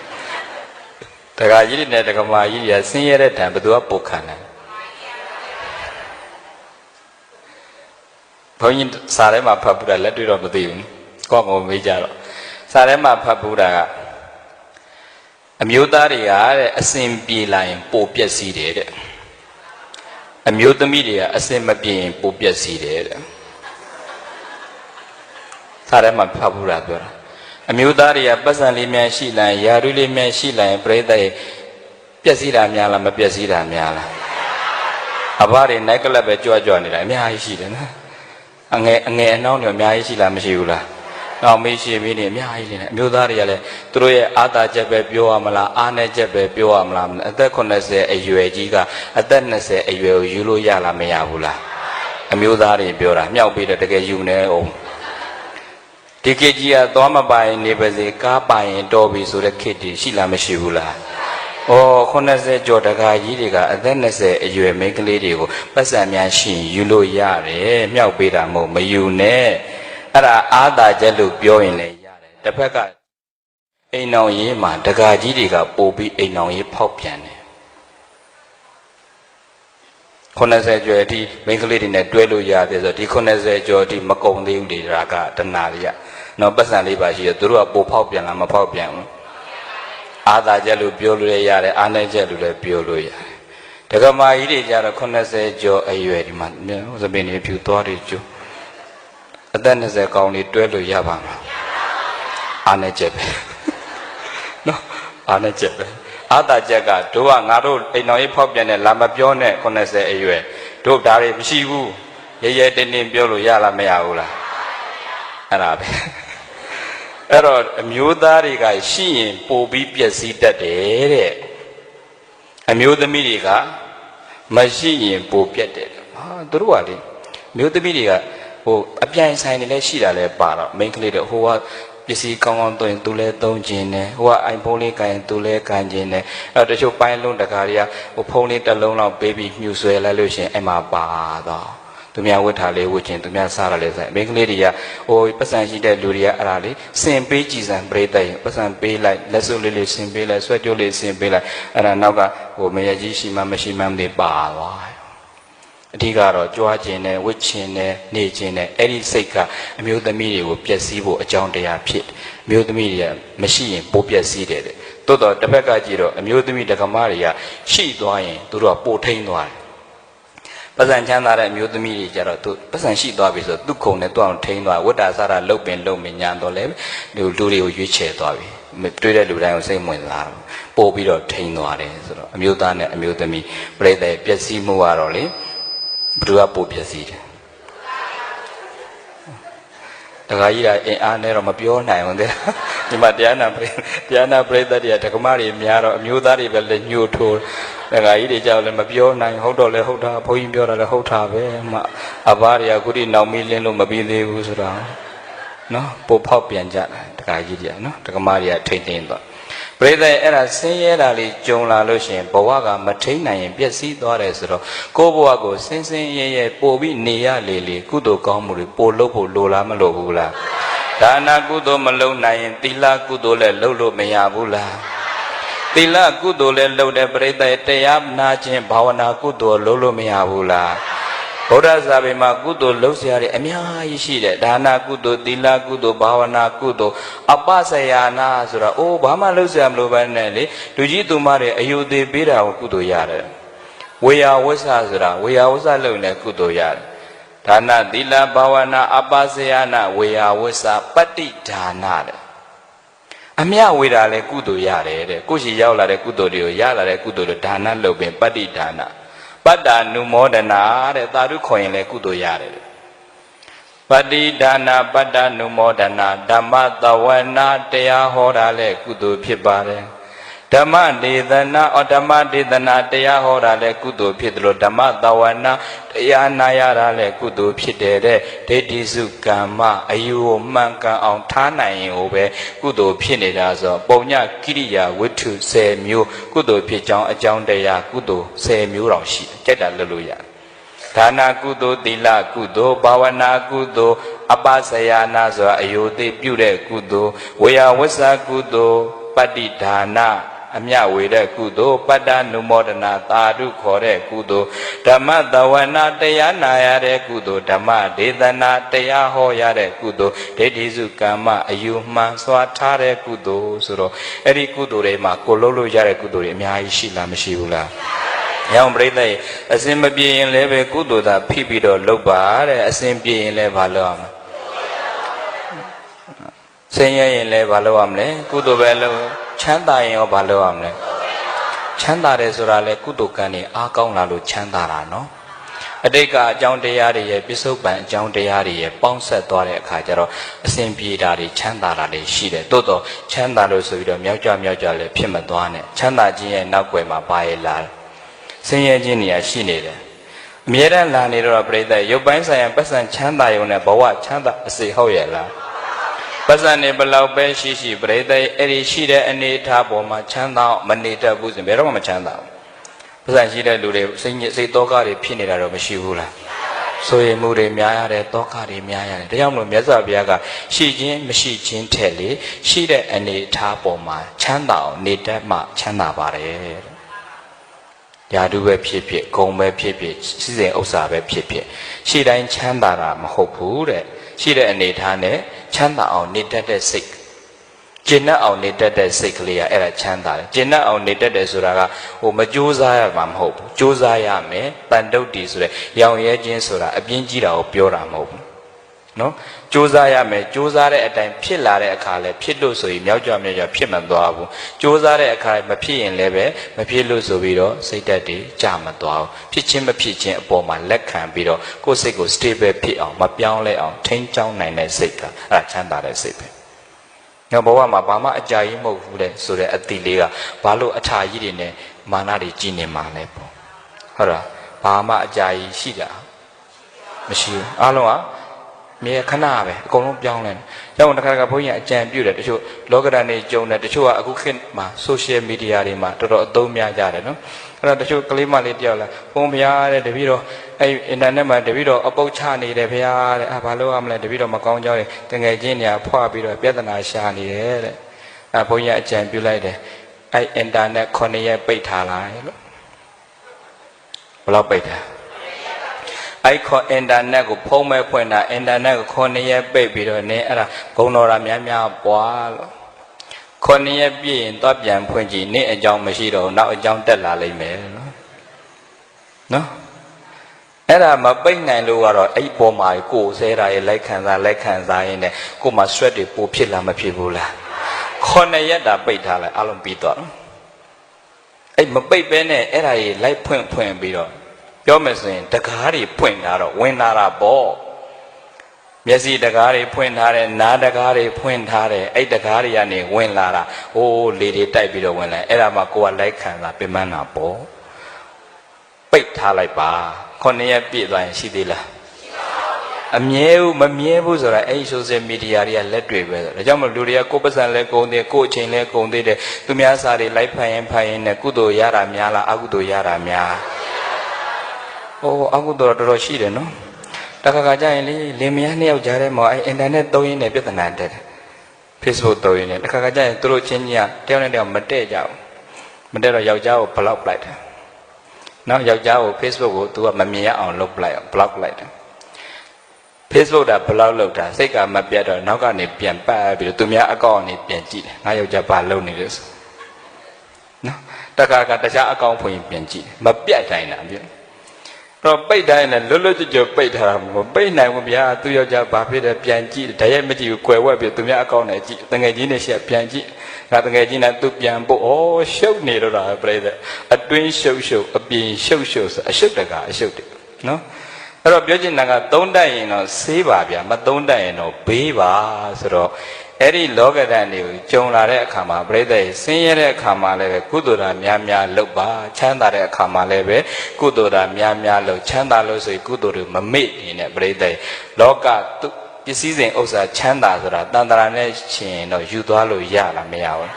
Speaker 1: တခါကြီးနဲ့တခါမကြီးရဆင်းရဲတဲ့ဓာန်ဘယ်သူကပိုခံနိုင်ဘုန်းကြီးစာထဲမှာဖတ်ပူတာလက်တွေ့တော့မသိဘူးကောင်းမေးကြတော့စာထဲမှာဖတ်ပူတာကအမျိုးသားတွေကတဲ့အစဉ်ပြေလာရင်ပိုပျက်စီးတယ်တဲ့အမျိုးသမီးတွေကအစဉ်မပြေရင်ပိုပျက်စီးတယ်တဲ့စာထဲမှာဖတ်ပူတာပြောတာအမျိုးသားတွေကပတ်စံလေးများရှိလာရင်ယာရုလေးများရှိလာရင်ပြိတ္တရဲ့ပျက်စီးတာများလားမပျက်စီးတာများလားအဘတွေနိုင်ကလပ်ပဲကြွနေတာအများကြီးရှိတယ်နော်အငယ်အနှောင်းတွေအများကြီးရှိလားမရှိဘူးလား နောက်မေးရှိပြီးနေအများကြီးနေအမျိုးသားတွေကလည်းသူတို့ရဲ့အာသာချက်ပဲပြောရမလားအားနဲ့ချက်ပဲပြောရမလားအသက်80အရွယ်ကြီးကအသက်20အရွယ်ကိုယူလို့ရလားမရဘူးလားအမျိုးသားတွေပြောတာမြောက်ပြီးတော့တကယ်ယူနေအောင်ဒီခေတ်ကြီးကသွားမပိုင်နေပါစေကားပိုင်ရင်တော်ပြီဆိုတဲ့ခေတ်တည်းရှိလားမရှိဘူးလားဩ80ကျော်တကာကြီးတွေကအသက်20အရွယ်မိန်းကလေးတွေကိုပတ်စံများရှိယူလို့ရတယ်မြောက်ပေးတာမဟုတ်မယူနဲ့အဲ့ဒါအာသာချက်လို့ပြောရင်လည်းရတယ်တစ်ဖက်ကအိမ်အောင်ရေးမှာတကာကြီးတွေကပို့ပြီးအိမ်အောင်ရေးဖောက်ပြန်တယ်80ကျော်အထိမိန်းကလေးတွေနဲ့တွဲလို့ရတယ်ဆိုတော့ဒီ80ကျော်အထိမကုံသေးဘူးလေဒါကတဏှာတွေကနော်ပတ်စံလေးပါရှိတယ်သူတို့ကပို့ဖောက်ပြန်လားမဖောက်ပြန်ဘူးအာသာချက်လို့ပြောလို့ရတယ်အာနဲ့ချက်လို့လည်းပြောလို့ရတယ်ဒကမာကြီးတွေကြတော့80ကျော်အရွယ်ဒီမှာသပင်တွေဖြူသွားတွေကျိုးအသက်20ကောင်းလေးတွဲလို့ရပါမလားအာနဲ့ချက်ပဲနော်အာနဲ့ချက်ပဲအာသာချက်ကတို့ကငါတို့အိမ်တော်ကြီးဖောက်ပြန်တယ်လာမပြောနဲ့80အရွယ်တို့ဒါတွေမရှိဘူးရဲရဲတင်းတင်းပြောလို့ရလားမရဘူးလားအဲ့ဒါပဲအဲ့တော့အမျိုးသားတွေကရှိရင်ပို့ပြီးပျက်စီးတတ်တယ်တဲ့အမျိုးသမီးတွေကမရှိရင်ပို့ပြတ်တယ်ဟာသူတို့ကလေမျိုးသမီးတွေကဟိုအပြိုင်ဆိုင်တွေလည်းရှိတာလည်းပါတော့မိန်းကလေးတွေဟိုကပစ္စည်းကောင်းကောင်းသွင်းသူလည်းသုံးခြင်းနဲ့ဟိုကအိုင်ဖုန်းလေးကိုင်သူလည်းကိုင်ခြင်းနဲ့အဲ့တချို့ပိုင်းလုံးတကားတွေကဟိုဖုန်းလေးတစ်လုံးလောက်ပေးပြီးမြှူဆွဲလိုက်လို့ရှင်အဲ့မှာပါတော့သူများဝတ်ထားလေးဝတ်ခြင်းသူများစားရလဲဆိုင်မိန်းကလေးတွေကဟိုပတ်စံရှိတဲ့လူတွေကအဲ့ဒါလေးစင်ပေးကြည်စံပြိတ္တရင်ပတ်စံပေးလိုက်လက်စွပ်လေးလေးစင်ပေးလိုက်ဆွဲကြိုးလေးစင်ပေးလိုက်အဲ့ဒါနောက်ကဟိုမရကြီးရှိမှမရှိမှမသိပါသွားအဓိကတော့ကြွားခြင်းနဲ့ဝတ်ခြင်းနဲ့နေခြင်းနဲ့အဲ့ဒီစိတ်ကအမျိုးသမီးတွေကိုပျက်စီးဖို့အကြောင်းတရားဖြစ်အမျိုးသမီးတွေကမရှိရင်ပိုပျက်စီးတယ်တဲ့တိုးတော့တစ်ဖက်ကကြည့်တော့အမျိုးသမီးဒကမတွေကရှိသွားရင်သူတို့ကပိုထိန်သွားတယ်ပတ်စံချမ်းသာတဲ့အမျိုးသမီးတွေကြတော့သူပတ်စံရှိသွားပြီဆိုသူ့ခုံနဲ့သူ့အောင်ထိန်သွားဝတ္တာစားတာလှုပ်ပင်လှုပ်မညာတော့လဲလူတွေကိုရွေးချယ်သွားပြီတွေ့တဲ့လူတိုင်းကိုစိတ်ဝင်စားတော့ပို့ပြီးတော့ထိန်သွားတယ်ဆိုတော့အမျိုးသားနဲ့အမျိုးသမီးပြိတ္တပျက်စီးမှုကတော့လေဘယ်သူကပိုပျက်စီးတယ်တခါကြီးကအင်အားနဲ့တော့မပြောနိုင်ဘူးတဲ့ဒီမှာတရားနာပရိသတ်တွေကဒကမတွေများတော့အမျိုးသားတွေပဲလက်ညှိုးထိုးတခါကြီးတွေကြောက်လည်းမပြောနိုင်ဟုတ်တော့လည်းဟုတ်တာဘုန်းကြီးပြောတာလည်းဟုတ်တာပဲအဘတွေကခုထိနောက်မီးလင်းလို့မပြီးသေးဘူးဆိုတော့နော်ပိုဖောက်ပြန်ကြတာတခါကြီးတွေကနော်ဒကမတွေကထိမ့်သိမ့်သွားပရိသတ်အဲ့ဒါဆင်းရဲတာလေးကြုံလာလို့ရှိရင်ဘဝကမထိန်နိုင်ရင်ပျက်စီးသွားတယ်ဆိုတော့ကိုယ့်ဘဝကိုစင်စင်ရဲရဲပို့ပြီးနေရလေကုသိုလ်ကောင်းမှုတွေပို့လုပ်ဖို့လိုလားမလိုဘူးလားဒါနကုသိုလ်မလုပ်နိုင်ရင်သီလကုသိုလ်လည်းလုပ်လို့မရဘူးလားသီလကုသိုလ်လည်းလုပ်တဲ့ပရိသတ်တရားနာခြင်းဘာဝနာကုသိုလ်လုပ်လို့မရဘူးလားဗုဒ္ဓဇာပေမှာကုသိုလ်လုပ်စရာတွေအများကြီးရှိတယ်ဒါနကုသိုလ်သီလကုသိုလ်ဘာဝနာကုသိုလ်အပ္ပစယာနာဆိုတာအိုးဘာမှလုပ်စရာမလိုပါနဲ့လေလူကြီးသူမတွေအယုသေးပေးတာကိုကုသိုလ်ရတယ်ဝေယဝဆဆိုတာဝေယဝဆလုပ်နေကုသိုလ်ရတယ်ဒါနသီလဘာဝနာအပ္ပစယာနာဝေယဝဆပတ္တိဒါနတဲ့အမြဝေတာလည်းကုသိုလ်ရတယ်တဲ့ကိုရှိရောက်လာတဲ့ကုသိုလ်တွေကိုရလာတဲ့ကုသိုလ်တွေဒါနလုပ်ပင်ပတ္တိဒါနပတ္တာနုမောဒနာတဲ့သာဓုခေါ်ရင်လည်းကုသိုလ်ရတယ်ပတ္တိဒါနပတ္တာနုမောဒနာဓမ္မသဝနာတရားဟောတာလည်းကုသိုလ်ဖြစ်ပါတယ်ဓမ္မဒေသနာဓမ္မဒေသနာတရားဟောတာလည်းကုသိုလ်ဖြစ်တယ်လို့ဓမ္မသဝနာတရားနာရတာလည်းကုသိုလ်ဖြစ်တယ်တဲ့ဒိဋ္ဌိစုကမ္မအယူကိုမှန်ကန်အောင်ထားနိုင်ရင်ဟိုပဲကုသိုလ်ဖြစ်နေတာဆိုပုံညကိရိယာဝတ္ထု10မျိုးကုသိုလ်ဖြစ်ကြောင်းအကြောင်းတရားကုသိုလ်10မျိုးတောင်ရှိကြက်တာလုပ်လို့ရတယ်ဒါနကုသိုလ်သီလကုသိုလ်ဘာဝနာကုသိုလ်အပ္ပစယာနာဆိုတာအယုသိပြုတဲ့ကုသိုလ်ဝေယဝဆကုသိုလ်ပတ္တိဒါနအမြဝေတဲ့ကုသိုလ်ပတ္တနုမောဒနာသာဓုခေါ်တဲ့ကုသိုလ်ဓမ္မသဝနာတရားနာရတဲ့ကုသိုလ်ဓမ္မဒေသနာတရားဟောရတဲ့ကုသိုလ်ဒိဋ္ဌိစုကမ္မအယူမှန်စွာထားတဲ့ကုသိုလ်ဆိုတော့အဲ့ဒီကုသိုလ်တွေမှာကိုလုံးလို့ရတဲ့ကုသိုလ်တွေအများကြီးရှိလားမရှိဘူးလားရောင်ပရိသတ်အစဉ်မပြေရင်လည်းပဲကုသိုလ်သာဖိပြီးတော့လုပ်ပါတဲ့အစဉ်ပြေရင်လည်းဘာလုပ်ရမလဲဆင်းရဲရင်လည်းဘာလုပ်ရမလဲကုသိုလ်ပဲလုပ်ချမ်းသာရင်ရောဘာလုပ်ရမလဲချမ်းသာတယ်ဆိုတာလေကုသိုလ်ကံတွေအားကောင်းလာလို့ချမ်းသာတာနော် အတိတ်ကအကြောင်းတရားတွေရဲ့ပြစ္ဆုတ်ပံအကြောင်းတရားတွေရဲ့ပေါင်းဆက်သွားတဲ့အခါကျတော့အစဉ်ပြေတာတွေချမ်းသာတာတွေရှိတယ်တိုးတော့ချမ်းသာလို့ဆိုပြီးတော့မြောက်ကြလည်းဖြစ်မသွားနဲ့ချမ်းသာခြင်းရဲ့နောက်ွယ်မှာပါရလာဆင်းရဲခြင်းနေရာရှိနေတယ်အမြဲတမ်းလာနေတော့ပြိဿရုပ်ပိုင်းဆိုင်ရာပတ်စံချမ်းသာရုံနဲ့ဘဝချမ်းသာအစေဟုတ်ရဲ့လားပတ်စံနေဘလောက်ပဲရှိပြိဿအဲ့ဒီရှိတဲ့အနေအထားပေါ်မှာချမ်းသာမနေတတ်ဘူးဆိုဘယ်တော့မှမချမ်းသာဘူးပတ်စံရှိတဲ့လူတွေစိတ်တောကတွေဖြစ်နေတာတော့မရှိဘူးလားဆိုရင်မှုတွေများရတယ်တောကတွေများရတယ်ဒါကြောင့်မလို့မြတ်စွာဘုရားကရှိခြင်းမရှိခြင်းထက်လေရှိတဲ့အနေအထားပေါ်မှာချမ်းသာအောင်နေတတ်မှချမ်းသာပါတယ်ယာတုပဲဖြစ်ဖြစ်ဂုံပဲဖြစ်ဖြစ်စီစဉ်ဥစ္စာပဲဖြစ်ဖြစ်ရှိတိုင်းချမ်းသာတာမဟုတ်ဘူးတဲ့ရှိတဲ့အနေထားနဲ့ချမ်းသာအောင်နေတတ်တဲ့စိတ်ကျင့်တတ်အောင်နေတတ်တဲ့စိတ်ကလေးကအဲ့ဒါချမ်းသာတယ်ကျင့်တတ်အောင်နေတတ်တယ်ဆိုတာကမကြိုးစားရမှာမဟုတ်ဘူးကြိုးစားရမယ်တန်တုတ်တီဆိုတဲ့ရောင်ရဲခြင်းဆိုတာအပြင်းကြီးတာကိုပြောတာမဟုတ်ဘူးနော်ကြိုးစားရမယ်ကြိုးစားတဲ့အတိုင်းဖြစ်လာတဲ့အခါလဲဖြစ်လို့ဆိုရင်မြောက်ကြဖြစ်မသွားဘူးကြိုးစားတဲ့အခါမဖြစ်ရင်လည်းပဲမဖြစ်လို့ဆိုပြီးတော့စိတ်ဓာတ်တွေကြာမသွားဘူးဖြစ်ချင်းမဖြစ်ချင်းအပေါ်မှာလက်ခံပြီးတော့ကိုယ်စိတ်ကို stable ဖြစ်အောင်မပြောင်းလဲအောင်ထိန်းချောင်းနိုင်တဲ့စိတ်ကအဲ့ဒါချမ်းသာတဲ့စိတ်ပဲငါဘဝမှာဘာမှအကြာကြီးမဟုတ်ဘူးလေဆိုတဲ့အတိလေးကဘာလို့အထာကြီးတွေနဲ့မာနတွေကြီးနေမှာလဲပေါ့ဟုတ်လားဘာမှအကြာကြီးရှိတာမရှိဘူးအားလုံးကမြေခဏပဲအကုန်လုံးပြောင်းလဲတယ်။ကြောင့်တခါတခါဘုန်းကြီးအကြံပြုတယ်တချို့လောကဓာတ်နေကြုံတယ်တချို့ကအခုခေတ်မှာ social media တွေမှာတော်တော်အသုံးများကြတယ်နော်။အဲ့တော့တချို့ကလေးမလေးတယောက်လာဘုန်းဘုရားတဲ့တပည့်တော်အဲ့ internet မှာတပည့်တော်အပုတ်ချနေတယ်ဘုရားတဲ့ဘာလို့ရမလဲတပည့်တော်မကောင်းကြောင်းတငယ်ချင်းတွေကဖွာပြီးတော့ပြဿနာရှာနေတယ်တဲ့။အဲ့ဘုန်းကြီးအကြံပြုလိုက်တယ်အဲ့ internet 9 ရက်ပိတ်ထားလိုက်လို့ဘယ်လောက်ပိတ်တာအဲ့ခေါ်အင်တာနက်ကိုဖုံးမဲ့ဖွင့်တာအင်တာနက်ကို9 ရက်ပိတ်ပြီးတော့နင်းအဲ့ဒါဂုံတော်တာများပွားလို့9 ရက်ပြည့်ရင်တော့ပြန်ဖွင့်ကြည့်နေ့အကြောင်းမရှိတော့ဘူးနောက်အကြောင်းတက်လာလိမ့်မယ်နော်အဲ့ဒါမပိတ်နိုင်လို့ကတော့အဲ့ပေါ်မှာကိုယ်ဆဲတာရဲ့လက်ခံစားရင်းနဲ့ကိုယ်မှာ sweat တွေပိုဖြစ်လာမဖြစ်ဘူးလား9 ရက်တာပိတ်ထားလိုက်အလုံးပြီးတော့အဲ့မပိတ်ပဲနဲ့အဲ့ဒါကြီးလိုက်ဖွင့်ပြီးတော့ပြောမယ်ဆိုရင်တကားတွေဖွင့်ထားတော့ဝင်လာတာပေါ့မျက်စိတကားတွေဖွင့်ထားတယ်နားတကားတွေဖွင့်ထားတယ်အဲ့တကားတွေကနေဝင်လာတာအိုးလေတွေတိုက်ပြီးတော့ဝင်လာအဲ့ဒါမှကိုယ်ကလိုက်ခံတာပြင်းမှန်းတာပေါ့ပိတ်ထားလိုက်ပါ9 ရက်ပြည့်သွားရင်ရှိသေးလားအမြဲဘူးမမြဲဘူးဆိုတာအဲ့ social media တွေကလက်တွေပဲဒါကြောင့်မလို့လူတွေကကိုယ်ပတ်စံလဲကုန်သေးကိုယ်အချိန်လဲကုန်သေးတယ်သူများစာတွေလိုက်ဖတ်ရင်နဲ့ကုသိုလ်ရတာများလားအကုသိုလ်ရတာများအကုသိုလ်တော်ရှိတယ်နော်တခါကြာရင်လေလင်မယား2 ယောက်ကြားထဲမှာအဲ့အင်တာနက်သုံးရင်းနဲ့ပြဿနာတက်တယ် Facebook သုံးရင်းနဲ့တခါကြာရင်သူတို့ချင်းကြီးကတယောက်နဲ့တယောက်မတည့်ကြဘူးမတည့်တော့ယောက်ျားကို block လိုက်တယ်နော်ယောက်ျားကို Facebook ကို तू ကမမြင်ရအောင်လုပ်လိုက် block လိုက်တယ် Facebook တာ block လုပ်တာစိတ်ကမပြတ်တော့နောက်ကနေပြန်ပတ်ပြီးတော့သူများအကောင့်ကနေပြန်ကြည့်တယ်ငါယောက်ျားဘာလုပ်နေလဲဆိုနော်တခါတခြားအကောင့်ဖွင့်ပြန်ကြည့်မပြတ်တိုင်းတာပြတော့ပိတ်တိုင်းနဲ့လွတ်လွတ်ကျွတ်ပိတ်ထားတာမပိတ်နိုင်ဘူးဗျာသူယောက်ျားဘာဖြစ်တယ်ပြန်ကြည့်တရက်မကြည့်ဘူးကွယ်ဝက်ပြီးသူများအကောင့်နဲ့ကြည့်တငယ်ချင်းနဲ့ရှက်ပြန်ကြည့်ငါတငယ်ချင်းနဲ့သူပြန်ပို့ရှုပ်နေတော့တာပြိတ္တအတွင်းရှုပ်အပြင်ရှုပ်ဆိုအရှုပ်တကအရှုပ်တယ်နော်အဲ့တော့ပြောချင်တာကသုံးတတ်ရင်တော့ဆေးပါဗျာမသုံးတတ်ရင်တော့ဘေးပါဆိုတော့အဲ့ဒီလောကဓာတ်တွေကိုကြုံလာတဲ့အခါမှာပြိတ္တဆင်းရဲတဲ့အခါမှာလည်းပဲကုသိုလ်ဓာတ်များလုပ်ပါချမ်းသာတဲ့အခါမှာလည်းပဲကုသိုလ်ဓာတ်များလုပ်ချမ်းသာလို့ဆိုရင်ကုသိုလ်တွေမမေ့နေနဲ့ပြိတ္တလောကပစ္စည်းစဉ်ဥစ္စာချမ်းသာဆိုတာတန်တရာနဲ့ရှင်တော့ယူသွားလို့ရလားမရဘူး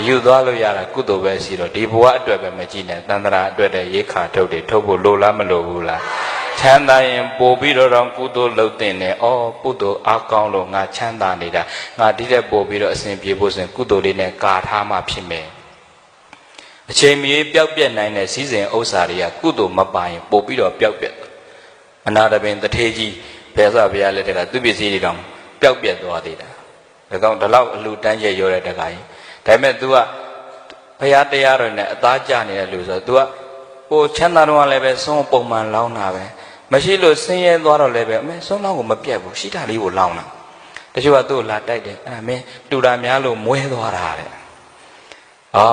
Speaker 1: ယူသွားလို့ရတာကုသိုလ်ပဲရှိတော့ဒီဘဝအတွက်ပဲမကြည့်နဲ့တန်တရာအတွက်တဲ့ရေခါထုတ်တွေထုတ်ဖို့လိုလားမလိုဘူးလားချမ်းသာရင်ပို့ပြီးတော့ကုသိုလ်လုပ်တင်တယ်ကုသိုလ်အားကောင်းလို့ငါချမ်းသာနေတာငါဒီတဲ့ပို့ပြီးတော့အစဉ်ပြေဖို့ဆိုရင်ကုသိုလ်လေးနဲ့ကာထားမှဖြစ်မယ်အချိန်မီပျောက်ပြက်နိုင်တဲ့စည်းစိမ်ဥစ္စာတွေကကုသိုလ်မပိုင်ပို့ပြီးတော့ပျောက်ပြက်အနာတပင်တထေးကြီးဘယ်ဆိုဘုရားလက်ထက်ကသူပစ္စည်းတွေတောင်ပျောက်ပြက်သွားသေးတာဒါကြောင့်ဒီလောက်အလူတန်းကျဲရောတဲ့တခါကြီးဒါပေမဲ့ तू ကဘုရားတရားတော်နဲ့အသားကျနေတဲ့လူဆို तू ကဟိုချမ်းသာတော့လည်းပဲဆုံးပုံမှန်လောင်းတာပဲမရှိလို့ဆင်းရဲသွားတော့လည်းပဲအမေဆုံးလောင်းကိုမပြတ်ဘူးရှိတာလေးကိုလောင်းတာတချို့ကသူ့ကိုလာတိုက်တယ်အဲ့ဒါမင်းတူတာများလို့မွဲသွားတာတဲ့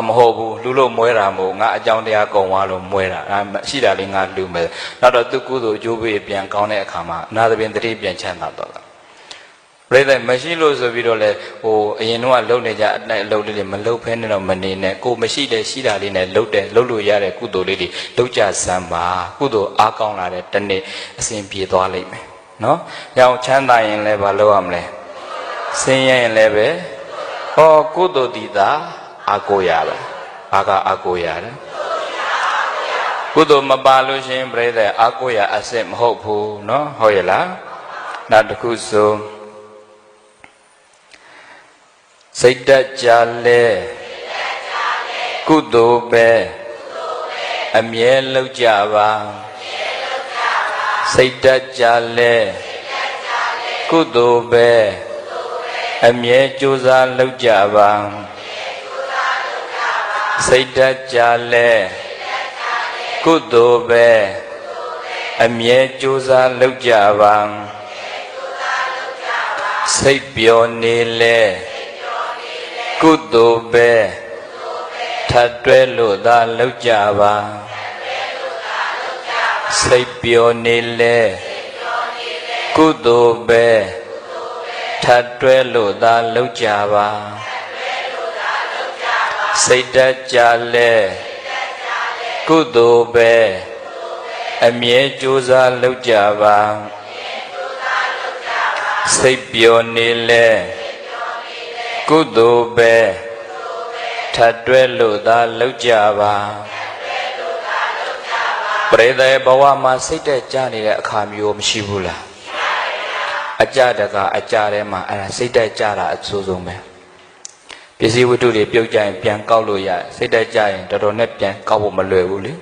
Speaker 1: မဟုတ်ဘူးလူလို့မွဲတာမဟုတ်ငါအကြောင်းတရားကုံသွားလို့မွဲတာရှိတာလေးငါလူမယ်နောက်တော့သူကုသိုလ်အကျိုးပေးပြန်ကောင်းတဲ့အခါမှာအနာသဖြင့်တတိပြန်ချမ်းသာတော့တာပြိဿမရှိလို့ဆိုပြီးတော့လေအရင်တော့လှုပ်နေကြအလုပ်လေးတွေမလှုပ်ဖဲနဲ့တော့မနေနဲ့ကိုမရှိတဲ့ရှိတာလေးနဲ့လှုပ်လို့ရတဲ့ကုသိုလ်လေးတွေလှုပ်ကြစမ်းပါကုသိုလ်အားကောင်းလာတဲ့တနေ့အစဉ်ပြေသွားလိမ့်မယ်နော်။ရောင်ချမ်းသာရင်လည်းမလုပ်ရမလဲ။ဆင်းရဲရင်လည်းပဲကုသိုလ်တည်တာအာကိုရပဲ။ဘာကအာကိုရတယ်။ကုသိုလ်မပါလို့ရှင်ပြိဿအာကိုရအစစ်မဟုတ်ဘူးနော်ဟုတ်ရဲ့လား။နောက်တစ်ခုဆိုစိတ်တက်ကြလဲကုသိုလ်ပဲအမြဲလုပ်ကြပါစိတ်တက်ကြလဲကုသိုလ်ပဲအမြဲကြိုးစားလုပ်ကြပါစိတ်တက်ကြလဲကုသိုလ်ပဲအမြဲကြိုးစားလုပ်ကြပါစိတ်ပျော်နေလဲကုသိုလ်ပဲထပ်တွဲလို့သာလုပ်ကြပါစိတ်ပျော်နေလဲကုသိုလ်ပဲထပ်တွဲလို့သာလုပ်ကြပါစိတ်တက်ကြလဲကုသိုလ်ပဲအမြဲကြိုးစားလုပ်ကြပါစိတ်ပျော်နေလဲကုသိုလ်ပဲထပ်တွဲလို့သာလုပ်ကြပါပရိသေဘဝမှာစိတ်တက်ကြနေတဲ့အခါမျိုးမရှိဘူးလားအကြတကအကြထဲမှာအဲ့ဒါစိတ်တက်ကြတာအဆိုးဆုံးပဲပစ္စည်းဝတ္ထုတွေပြုတ်ကြရင်ပြန်ကောက်လို့ရစိတ်တက်ကြရင်တော်တော်နဲ့ပြန်ကောက်ဖို့မလွယ်ဘူးလေ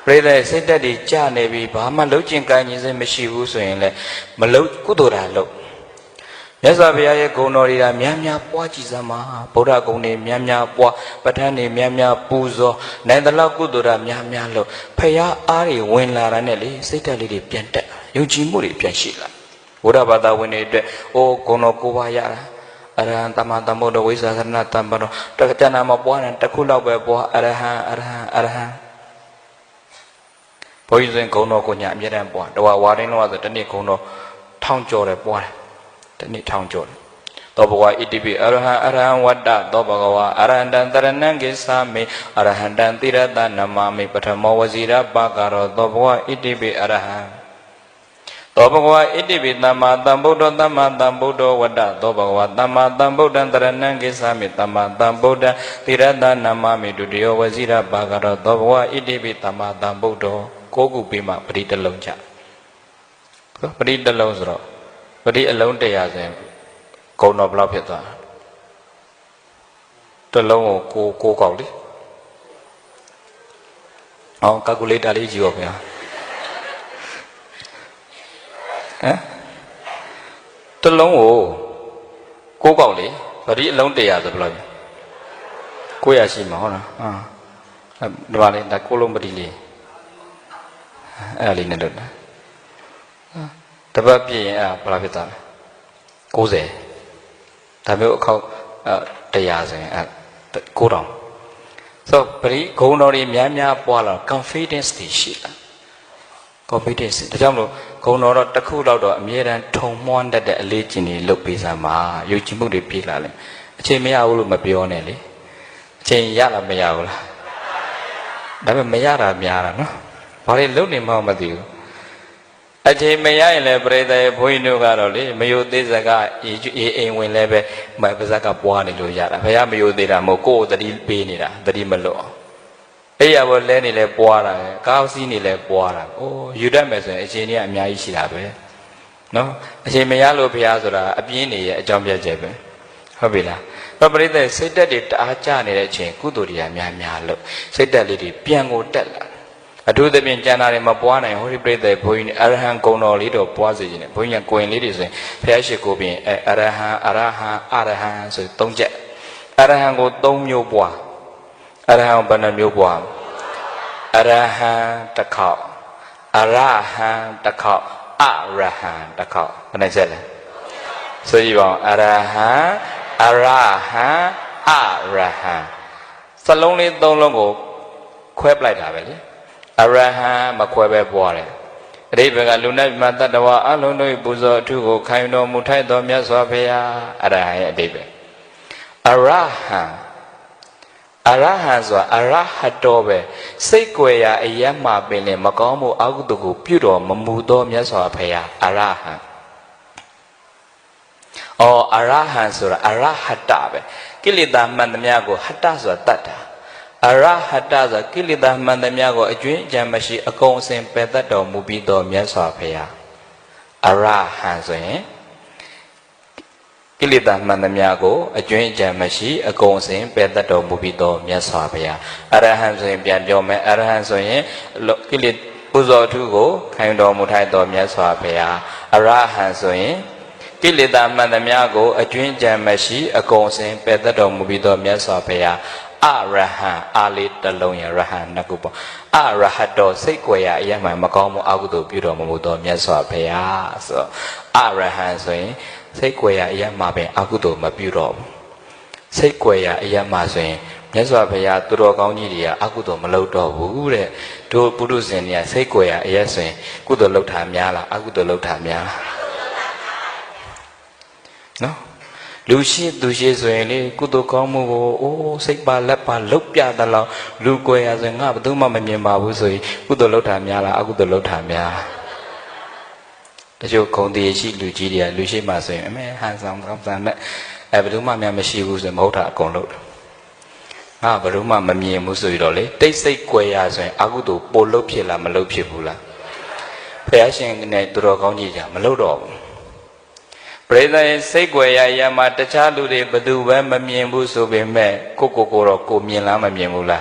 Speaker 1: ပရိသေစိတ်တက်တွေကြနေပြီဘာမှလှုပ်ကျင်ကိုင်းခြင်းစိတ်မရှိဘူးဆိုရင်လည်းမလှုပ်ကုသိုလ်တာလှုပ်မြတ်စွာဘုရားရဲ့ဂုဏ်တော်တွေကများများပွားကြည်စမ်းပါဗုဒ္ဓဂုဏ်တွေများများပွားပဋ္ဌာန်းတွေများများပူဇော်နိုင်သလောက်ကုသိုလ်တာများများလို့ဖရာအားတွေဝင်လာတာနဲ့လေစိတ်ဓာတ်လေးတွေပြန်တက်ယုံကြည်မှုတွေပြန်ရှိလာဗုဒ္ဓဘာသာဝင်တွေအတွက်ဂုဏ်တော်ကိုးပါးရတာအရဟံသမ္မာသမ္ဗုဒ္ဓဝိသသရဏတမ္ပတော်တဏ္ဍာမပွားတယ်တစ်ခုလောက်ပဲပွားအရဟံဘုန်းကြီးစဉ်ဂုဏ်တော်ကိုညာအမြဲတမ်းပွားတော်ဝါတိုင်းတော့ဆိုတနေ့ဂုဏ်တော်ထောင်ကျော်တယ်ပွားတယ်တနေ့ထောင်ကျော်တယ်သောဘဂဝါဣတိပိအရဟံဝတ္တသောဘဂဝါအရဟံတံတရဏံကိသာမိအရဟံတံတိရတနမမိပထမောဝစီရပါကရောသောဘဂဝါဣတိပိအရဟံသောဘဂဝါဣတိပိသမ္မာသမ္ဗုဒ္ဓသမ္မာသမ္ဗုဒ္ဓဝတ္တသောဘဂဝါသမ္မာသမ္ဗုဒ္ဓံတရဏံကိသာမိသမ္မာသမ္ဗုဒ္ဓတိရတနမမိဒုတိယဝစီရပါကရောသောဘဂဝါဣတိပိသမ္မာသမ္ဗုဒ္ဓကိုးခုပြီးမှပရိတလုံးကြပရိတလုံးဆိုတော့ပရိအလုံး100ဆိုရင်ဂုဏ်တော်ဘယ်လောက်ဖြစ်သွားတစ်လုံးကို9កောက်လေအောင်ကယ်ကူလေတာလေးကြည့်ရောဗျာတစ်လုံးကို9កောက်လေပရိအလုံး100ဆိုဘယ်လောက်900ရှိမှာဟုတ်လားဒီပါလေဒါ9လုံးပရိလေးအဲ့လေးနဲ့လို့တပတ်ပြည့်ရင်အဲ့ဘယ်လောက်ဖြစ်သွားလဲ90ဒါမျိုးအခောက်100ဆိုရင်9000ဆိုပရိဂုဏ်တော်တွေများများပွားလာ confidence တွေရှိလာ confidence ဒါကြောင့်မလို့ဂုဏ်တော်တော့တစ်ခုလောက်တော့အမြဲတမ်းထုံမွှန်းတတ်တဲ့အလေးကျင့်တွေလုပ်ပေးစမ်းပါယုံကြည်မှုတွေပြေးလာလိမ့်အချိန်မရဘူးလို့မပြောနဲ့လေအချိန်ရလားမရဘူးလားဒါပေမဲ့မရတာများတာနော်ဘာတွေလုပ်နေမှမသိဘူးအချိန်မရရင်လည်းပြိဿရဲ့ဘုန်းကြီးတို့ကတော့လေမယုတ်သေးစကားအိမ်ဝင်လည်းပဲပါဇက်ကပွားနေလို့ရတာဘုရားမယုတ်သေးတာမဟုတ်ကိုယ်ကိုတတိပေးနေတာတတိမလွတ်အောင်အဲ့ရဘောလဲနေလဲပွားတာကားစီးနေလဲပွားတာယူတတ်မယ်ဆိုရင်အချိန်ကြီးအများကြီးရှိတာပဲနော်အချိန်မရလို့ဘုရားဆိုတာအပြင်းနေရဲ့အကြောင်းပြချက်ပဲဟုတ်ပြီလားတော့ပြိဿစိတ်တက်တွေတအားကြနေတဲ့အချိန်ကုသိုလ်တွေကများများလို့စိတ်တက်လေးတွေပြန်ကိုတက်လာအထူးသဖြင့်ကျန်တာတွေမပွားနိုင်ဟောဒီပြိဿဘုန်းကြီးအရဟံဂုဏ်တော်လေးတော့ပွားစေခြင်းနဲ့ဘုန်းကြီးကကိုရင်လေးတွေဆိုရင်ဘုရားရှိခိုးပြီးအရဟံဆို3ချက်အရဟံကို3မျိုးပွားအရဟံဘယ်နှမျိုးပွားအရဟံတစ်ခေါက်အရဟံတစ်ခေါက်အရဟံတစ်ခေါက်ဘယ်နှချက်လဲဆိုကြည့်ပါဦးအရဟံအရဟံအရဟံ Salonly Dolongo, Queblite Haveli. Arahan, Maquebe Boare. Rebecca Luna Matadawa, Alono Buzo, Tugo, Kaino, Mutai, Domia, Swapea, Araha, David. Arahan, Arahatobe, Sequea, a Yama, Bene, Macomo, Audugu, Pudo, Mamudo, Miaswapea, Arahan. O Arahan Sura, Arahatabe, Kilida Mandamiago, Hataswa Tata. Arahataza, Kilida Mandamiago, a drink jamashi, a consent petato, Mubido, Miaswapea. Arahan, Kilida Mandamiago, a drink jamashi, a consent petato, Mubido, Miaswapea. Arahan Pianjome, Arahan Kilid Puzo to go, kind of Mutaido, Miaswapea. Arahan Kilida Mandamiago, a drink jamashi, a consent petato, Mubido, Miaswapea. Arahan, Ali, the Lonia Rahan, Nakupo. Arahato, Sequoia, Yama, Macomo, Agudo, Budo, Mudo, Miaswapea. So, Arahan, Sequoia, Yamabe, Agudo, Mabudo. Sequoia, Yamazin, Miaswapea, Turo Gaunidia, Agudo, Maloto, Ure, to Pudusinia, Sequoia, Yasin, Gudo Lotamiala, Agudo Lotamia. No? Lucy, Dushi, Kudo Komu, oh, Sigba Lepa, Lupia, the law, Luque as an up, Duma Mamma, Kudo Lotamiala, Agudo Lotamia. The show Condi, Lucidia, Lucy Massey, handsome, something. Abduma Mamashi was a motor conload. Ah, Baruma Mammy Musuidole, they say Quayas and Agudo, Polopila, Malopula. Payashing net Drogonija, Malodo. President Sequoia Yamata Chalude, Badu, Mammy Musu be me, Coco, Comila, Mamula.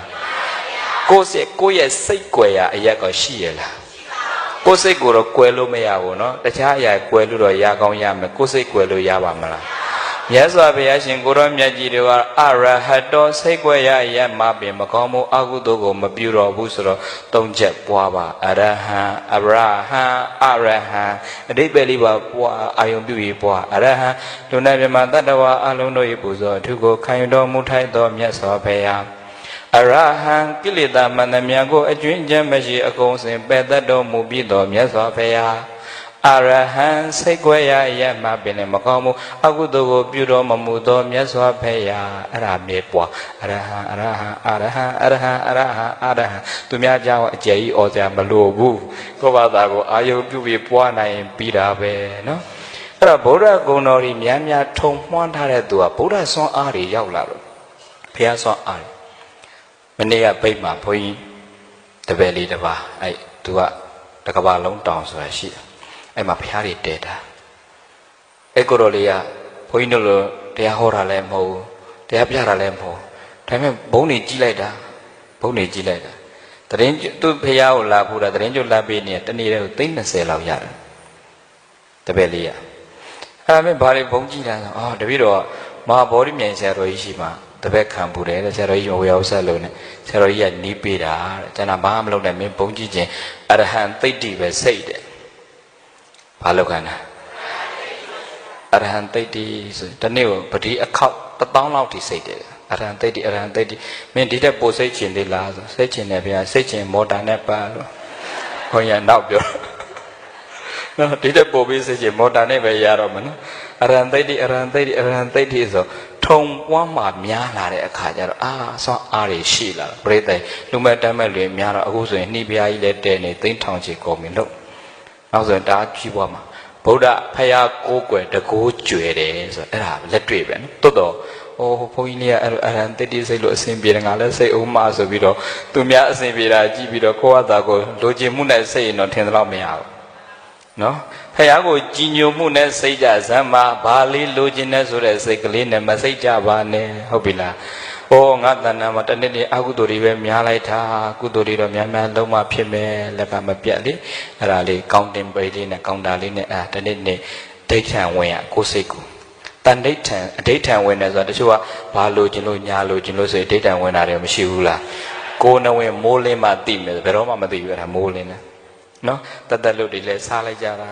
Speaker 1: Cose Coya Sequoia, Yako Shiela. Cose Goro Quello Meawono, the Chaya Quello Yagon Yam, Cose Quello Yavamala. Yes, I be asking Gorom Yajido, Ara Hato, Sequoia Yamabi, Macomo, Agudogo, Maburo, Busro, Don't Jet Puava, Araha, Araha, they believe I be Pua, Araha, to never Mandadawa, Alono Ibuzo, to go Kaido Mutai Dom Yasopea. Arahan, Kilida Manamiago, a drink jamashi, a ghost in bed that don't move Dom Yasopea. Arahan, Sequoia, Yama, Benemacomo, Agudo, Budo, Mamudo, Miaswapea, Arabepua, Araha, to Miaja, Jay or Zamalu, Govadago, Ayo, Bubi, Puana, and Pirabe, no? Boda Gonori, Miamia, Tom, one Haradua, Boda son Ari, Yaularo, Piazza Ari. When they are paid my point, the belly, the bar, I do the Cabalon down, so I see. I'm a Piari data. Ecorolia, Poinolo, de Hora Lempo, de Apiara Lempo, Time Boni Gileda, Boni Gileda. The range to Payao La Pura, the range of Labinia, the needle thing the sale of Yara. The Belia. I mean, Bari Bongina, oh, the video, my body means Ishima, the back Campure, the Seroyo, we also alone, Seroya Nipida, Janabam, Lone, and Bongi, at a hand 30 were said. Palogana Arahan 30 the new, but he account the down out he said it. Arahan 30, mean did a posage in the last, such in a such in more than a palo. Oh, yeah, now, no, did a bobby such a more than ever Yaroman. Around 30 so. Tom one ma Miana a kajar, so Ari Sheila, Brede, Lumatamali, Miara, who's in Nibia, let any thing township coming look. Now the dark Chiwama, Boda, Paya, Coque, the good Juede, let driven. Todo, oh, Poinia, and they say, let's say, oh, Master Vido, to Mia Sibira, Gibido, Coadago, Logi Muna say, not 10 Lamia. No? Payago, Gino Muna say, Zama, Bali, Logines, or as a clean and Masaja Bane, Hobila. Oh, not the Namatani, Agudori, Mialaita, Gudori, Miama, Loma, Pime, Lepama Piali, Rally, counting Bradin, and Coundaline at the Nene, daytime when Coseco. Then daytime when as a Shua, Palo, Gino, Yalo, Gino, say daytime when I am Shula. Go away, Mole, Matim, Veroma, Madia, Molina. No, that the Lodi, Salajara.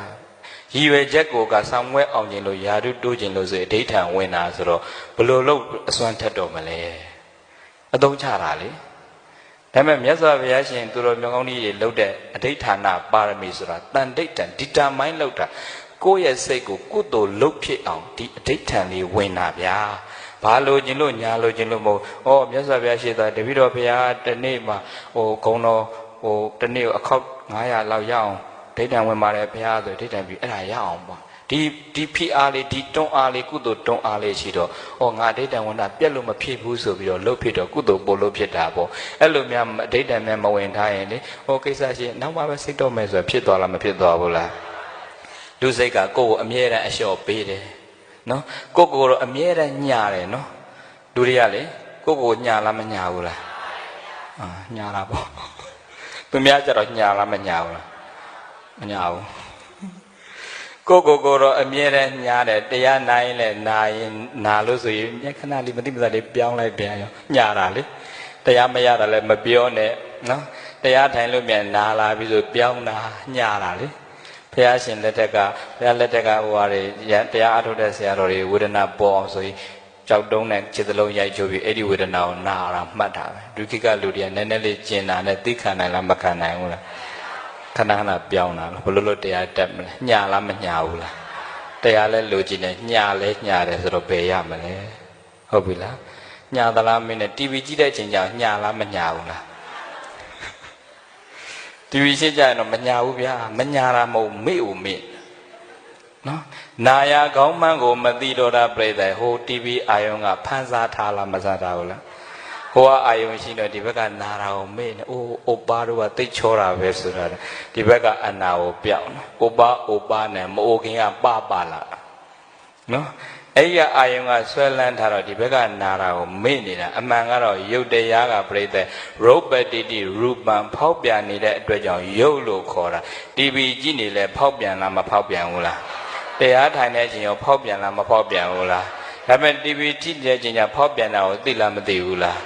Speaker 1: He will Jacko got somewhere on Yellow Yadu, Dojin, daytime when I saw below Swanta Domale. အသုံးချတာလေဒါပေမဲ့မြတ်စွာဘုရားရှင်သူတော်မြောင်ကောင်းကြီးတွေလှုပ်တဲ့အဋိဌာဏပါရမီဆိုတာတန်ဋိဌံဒီတာမိုင်းလှုပ်တာကိုယ့်ရဲ့စိတ်ကိုကုသိုလ်လှုပ်ဖြစ်အောင်ဒီအဋိဌံလေးဝင်တာဗျာဘာလို့ခြင်းလို့ညာလို့ခြင်းလို့မဟုတ်မြတ်စွာဘုရားရှိတာတပည့်တော်ဘုရားတနေ့မှာဂုံတော်တနေ့ကိုအခောက်900လောက်ရအောင်ဒိဋ္ဌံဝင်ပါတယ်ဘုရားဆိုဒိဋ္ဌံပြီးအဲ့ဒါရအောင်ပေါ့ဒီဖိအားလေးဒီတွန်းအားလေးကုသိုလ်တွန်းအားလေးရှိတော့ငါဒိဋ္ဌံဝင်တာပြက်လို့မဖြစ်ဘူးဆိုပြီးတော့လှုပ်ဖြစ်တော့ကုသိုလ်ပို့လို့ဖြစ်တာပေါ့အဲ့လိုများဒိဋ္ဌံများမဝင်ထားရင်လေကိစ္စရှိနောက်မှပဲစိတ်တော့မယ်ဆိုဖြစ်သွားလားမဖြစ်သွားဘူးလားလူစိတ်ကကိုယ့်ကိုအမြဲတမ်းအလျှော့ပေးတယ်နော်ကိုယ့်ကိုယ်တော့အမြဲတမ်းညှတယ်နော်လူတွေကလေကိုယ့်ကိုညှလားမညှဘူးလားညှတာပေါ့သူများကြတော့ညှလားမညှဘူးလားမညှဘူးကိုတော့အမြဲတမ်းညားတယ်တရားနာရင်လည်းနာရင်နာလို့ဆိုရင်ခဏလေးမသိမသာလေးပြောင်းလိုက်ပြန်ရောညာတာလေတရားမရတာလည်းမပြောနဲ့နော်တရားထိုင်လို့မြန်နာလာပြီဆိုပြောင်းတာညာတာလေဘုရားရှင်လက်ထက်ကဟိုဟာတွေတရားအထုတ်တဲ့ဆရာတော်တွေဝေဒနာပေါ်အောင်ဆိုရင်ကြောက်တုံးနဲ့ခြေသလုံးရိုက်ချိုးပြီးအဲ့ဒီဝေဒနာကိုနာတာမှတ်တာပဲဒုက္ခကလူတွေကနည်းနည်းလေးကျင်တာနဲ့သိခံနိုင်လားမခံနိုင်ဘူးလားခဏခဏပြောင်းတာဘယ်လိုတရားတက်မလဲညလားမညဘူးလားတရားလဲလိုချင်တယ်ညလဲညတယ်ဆိုတော့ဘယ်ရမလဲဟုတ်ပြီလားညသလားမင်းနဲ့ TV ကြည့်တဲ့အချိန်ကျညလားမညဘူးလား TV ရှင်းကြရင်တော့မညဘူးဗျာမညတာမဟုတ်မေ့ဦးမေ့နော်နာယာကောင်းမှန်းကိုမသိတော့တာပြိတ္တဟို TV အာယုံကဖန်ဆားထားလားမစားထားဘူးလားဟိုကအာယုံရှိတော့ဒီဘက်ကနာတာကိုမေ့နေအိုပါတို့ကသိချောတာပဲဆိုတာဒီဘက်ကအနာကိုပြောင်းအိုပါနဲ့မအိုခင်ကပလာနော်အဲ့ဒီအာယုံကဆွဲလန်းထားတော့ဒီဘက်ကနာတာကိုမေ့နေတာအမှန်ကတော့ယုတ်တရားကပြိတ္တရုပ်ပတိတိရူပံဖောက်ပြန်နေတဲ့အတွက်ကြောင့်ယုတ်လို့ခေါ်တာ TV ကြည့်နေလဲဖောက်ပြန်လားမဖောက်ပြန်ဘူးလားတရားထိုင်တဲ့အချိန်ရောဖောက်ပြန်လားမဖောက်ပြန်ဘူးလားဒါပေမဲ့ TV ကြည့်တဲ့အချိန်ကျဖောက်ပြန်တာကိုသိလားမသိဘူးလား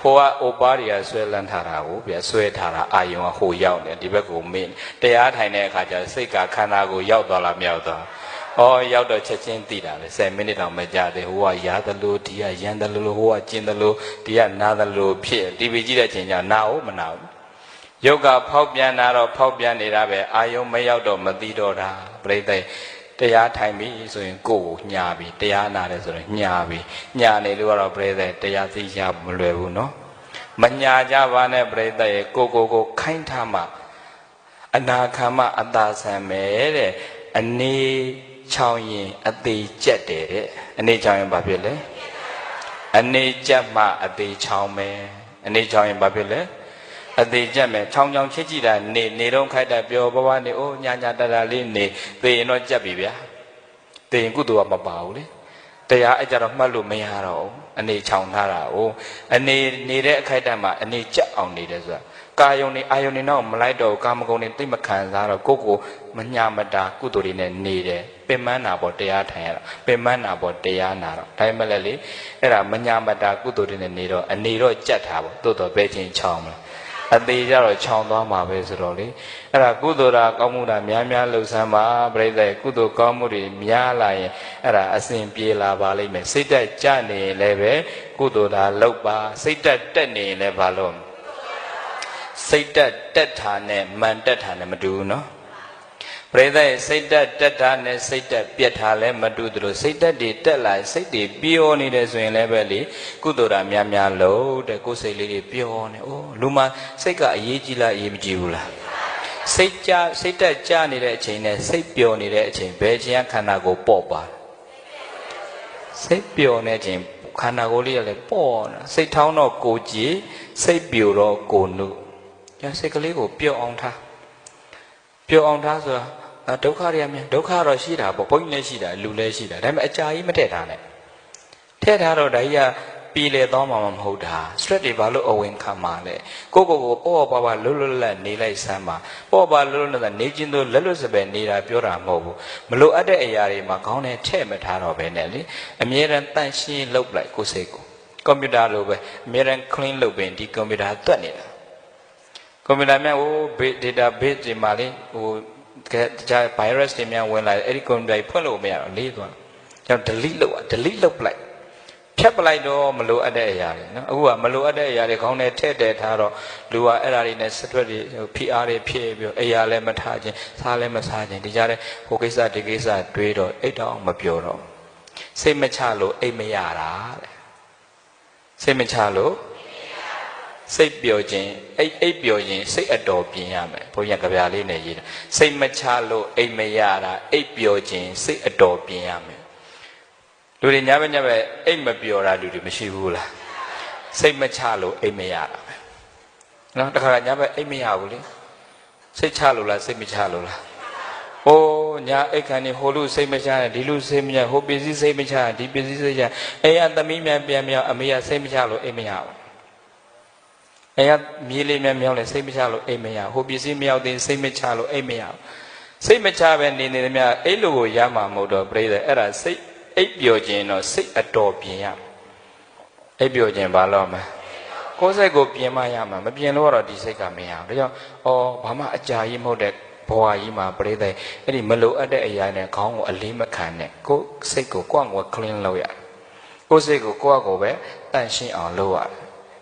Speaker 1: ဟိုကအိုပါတွေကဆွဲလန်းထားတာကိုဗျဆွဲထားတာအာယုံကဟိုရောက်နေဒီဘက်ကိုမင်းတရားထိုင်တဲ့အခါကျစိတ်ကခန္ဓာကိုရောက်သွားလားမရောက်သွားရောက်တော့ချက်ချင်းသိတာလေ10မိနစ်တောင်မကြာသေးဟိုကရားသလိုဒီကရန်သလိုဟိုကကျင်သလိုဒီကနာသလိုဖြစ် TV ကြည့်တဲ့ချိန်ကျနာဟုတ်မနာဘူးယုတ်ကဖောက်ပြန်တာတော့ဖောက်ပြန်နေတာပဲအာယုံမရောက်တော့မသိတော့တာပြိတ္တိတရားထိုင်ပြီဆိုရင်ကိုယ်ကိုညာပြီတရားနာတယ်ဆိုရင်ညာပြီညာနေလို့ကတော့ပြိတ္တိတရားသိရမလွယ်ဘူးနော်မညာကြပါနဲ့ပြိတ္တိရဲ့ကိုခိုင်းထားမှအနာခံမှအသာဆံမယ်တဲ့အနေချောင်းရင်အသေးကျက်တယ်တဲ့အနေချောင်းရင်ဘာဖြစ်လဲအနေကျက်မှအသေးချောင်းမယ်အနေချောင်းရင်ဘာဖြစ်လဲအသေးကျက်မယ်ချောင်းချောင်းချစ်ကြည့်တာနေတော့ခိုက်တာပြောဘဝနေညာတတလေးနေသေရင်တော့ကြက်ပြီဗျာသေရင်ကုသိုလ်ကမပါဘူးလေတရားအဲ့ကြတော့မှတ်လို့မရတော့ဘူးအနေချောင်းထားတာအနေနေတဲ့အခိုက်အတန့်မှာအနေကျက်အောင်နေတယ်ဆိုတာကာယုံနေအာယုံနေတော့မလိုက်တော့ကာမဂုဏ်နေသိမခံစားတော့ကိုမညာမတာကုသိုလ်တွေနဲ့နေတယ်ပင်မနာပေါ်တရားထိုင်ရတာပင်မနာပေါ်တရားနာတော့ဒါမှမဟုတ်လေအဲ့ဒါမညာမတာကုသိုလ်တွေနဲ့နေတော့အနေတော့ကြက်တာပေါ့တိုးတော့ပဲချင်းချောင်းမလားအသေးကြတော့ချောင်းသွားမှာပဲဆိုတော့လေအဲ့ဒါကုသိုလ်တာကောင်းမှုတာများများလှုပ်ဆန်းပါပြိတ္တိကုသိုလ်ကောင်းမှုတွေများလာရင်အဲ့ဒါအစဉ်ပြေလာပါလိမ့်မယ်စိတ်တက်ကြနေရင်လည်းပဲကုသိုလ်တာလှုပ်ပါစိတ်တက်နေရင်လည်းဘာလို့စိတ်တက်တာနဲ့မန်တက်တာနဲ့မတူဘူးနော်ပြိတ္တိစိတ်တက်တာနဲ့စိတ်တက်ပြက်တာလည်းမတူသလိုစိတ်တက်တွေတက်လာစိတ်တွေပျော်နေတယ်ဆိုရင်လည်းပဲလေကုသိုလ်တာများများလို့တဲ့ကိုယ်စိတ်လေးတွေပျော်နေလူမှာစိတ်ကအရေးကြီးလားအရေးမကြီးဘူးလားစိတ်တက်ကြနေတဲ့အချိန်နဲ့စိတ်ပျော်နေတဲ့အချိန်ဘယ်ချိန်ခန္ဓာကိုယ်ပေါ့ပါစိတ်ပျော်နေတဲ့အချိန်ခန္ဓာကိုယ်လေးကလည်းပေါ့နေစိတ်ထောင်းတော့ကိုကြည်စိတ်ပျော်တော့ကိုနုစိတ်ကလေးကိုပျော်အောင်ထားဆိုတာဒုက္ခတွေကမြန်ဒုက္ခတော့ရှိတာပေါ့ဘုန်းကြီးလည်းရှိတာလူလည်းရှိတာဒါပေမဲ့အကြာကြီးမထည့်ထားနဲ့ထည့်ထားတော့ဒါကြီးကပြည်လေသွားမှာမဟုတ်တာ stress တွေဘာလို့အဝင်ခံမှာလဲကိုပေါ့ပါလွတ်လပ်နေလိုက်စမ်းပါပေါ့ပါလွတ်လပ်နေချင်းတို့လက်လွတ်စပယ်နေတာပြောတာမဟုတ်ဘူးမလိုအပ်တဲ့အရာတွေမှာခေါင်းထဲထည့်မထားတော့ပဲနဲ့လေအမြဲတမ်းတန့်ရှင်းလုပ်လိုက်ကိုယ်စိတ်ကိုကွန်ပျူတာလိုပဲအမြဲတမ်း clean လုပ်ပြီးဒီကွန်ပျူတာတွက်နေတာကွန်ပျူတာများdatabase တွေမှာလေတခြား virus တွေများဝင်လာတယ်အဲ့ဒီကွန်ပျူတာဖွင့်လို့မရတော့လေးသွားကျွန်တော် delete လုပ်လိုက်ဖြ တ်ပလိုက်တော့မလိုအပ်တဲ့အရာတွေနော်အခုကမလိုအပ်တဲ့အရာတွေခေါင်းထဲထည့်တယ်ထားတော့လူကအဲ့ဓာတွေနဲ့စတွက်တွေဖိအားတွေဖြစ်ပြီးအရာလည်းမထားခြင်းစားလည်းမစားခြင်းဒီကြတဲ့ဟိုကိစ္စဒီကိစ္စတွေးတော့အိတ်တော့မပြောတော့စိတ်မချလို့အိတ်မရတာတဲ့စိတ်မချလို့စိတ်ပျော်ခြင်းအိတ်ပျော်ရင်စိတ်အတော်ပြင်ရမယ်ဘုန်းကြီးကဗျာလေးနဲ့ရေးတာစိတ်မချလို့အိတ်မရတာအိတ်ပျော်ခြင်းစိတ်အတော်ပြင်ရမယ်လူတွေညဘက်အိတ်မပျော်တာလူတွေမရှိဘူးလားစိတ်မချလို့အိတ်မရတာပဲနော်တခါညဘက်အိတ်မရဘူးလေစိတ်ချလို့လားစိတ်မချလို့လားဟိုညာအိတ်ခံနေဟိုလူစိတ်မချနဲ့ဒီလူစိတ်မချဟိုပစ္စည်းစိတ်မချဒီပစ္စည်းစိတ်ချအိမ်ကသမီးများပြန်မြောက်အမေကစိတ်မချလို့အိတ်မရဘူးအိမ်ကမြေးလေးများမြောက်လဲစိတ်မချလို့အိတ်မရဟိုပစ္စည်းမြောက်တဲ့စိတ်မချလို့အိတ်မရစိတ်မချပဲနေနေတယ်များအဲ့လိုကိုရမှာမဟုတ်တော့ပြိဿအဲ့ဒါစိတ်အိပ်ပျော်ခြင်းတော့စိတ်အတော်ပြင်ရအိပ်ပျော်ခြင်းဘာလို့မလဲကိုယ်စိတ်ကိုပြင်မရမှာမပြင်လို့တော့ဒီစိတ်ကမရဘူးဒါကြောင့်ဘာမှအကြာကြီးမဟုတ်တဲ့ဘဝကြီးမှာပြိဿအဲ့ဒီမလိုအပ်တဲ့အရာနဲ့ခေါင်းကိုအလေးမခံနဲ့ကိုယ်စိတ်ကိုကိုယ့်ကိုယ် clean လုပ်ရကိုယ်စိတ်ကိုကိုယ့်ကိုယ်ပဲတန့်ရှင်းအောင်လုပ်ရ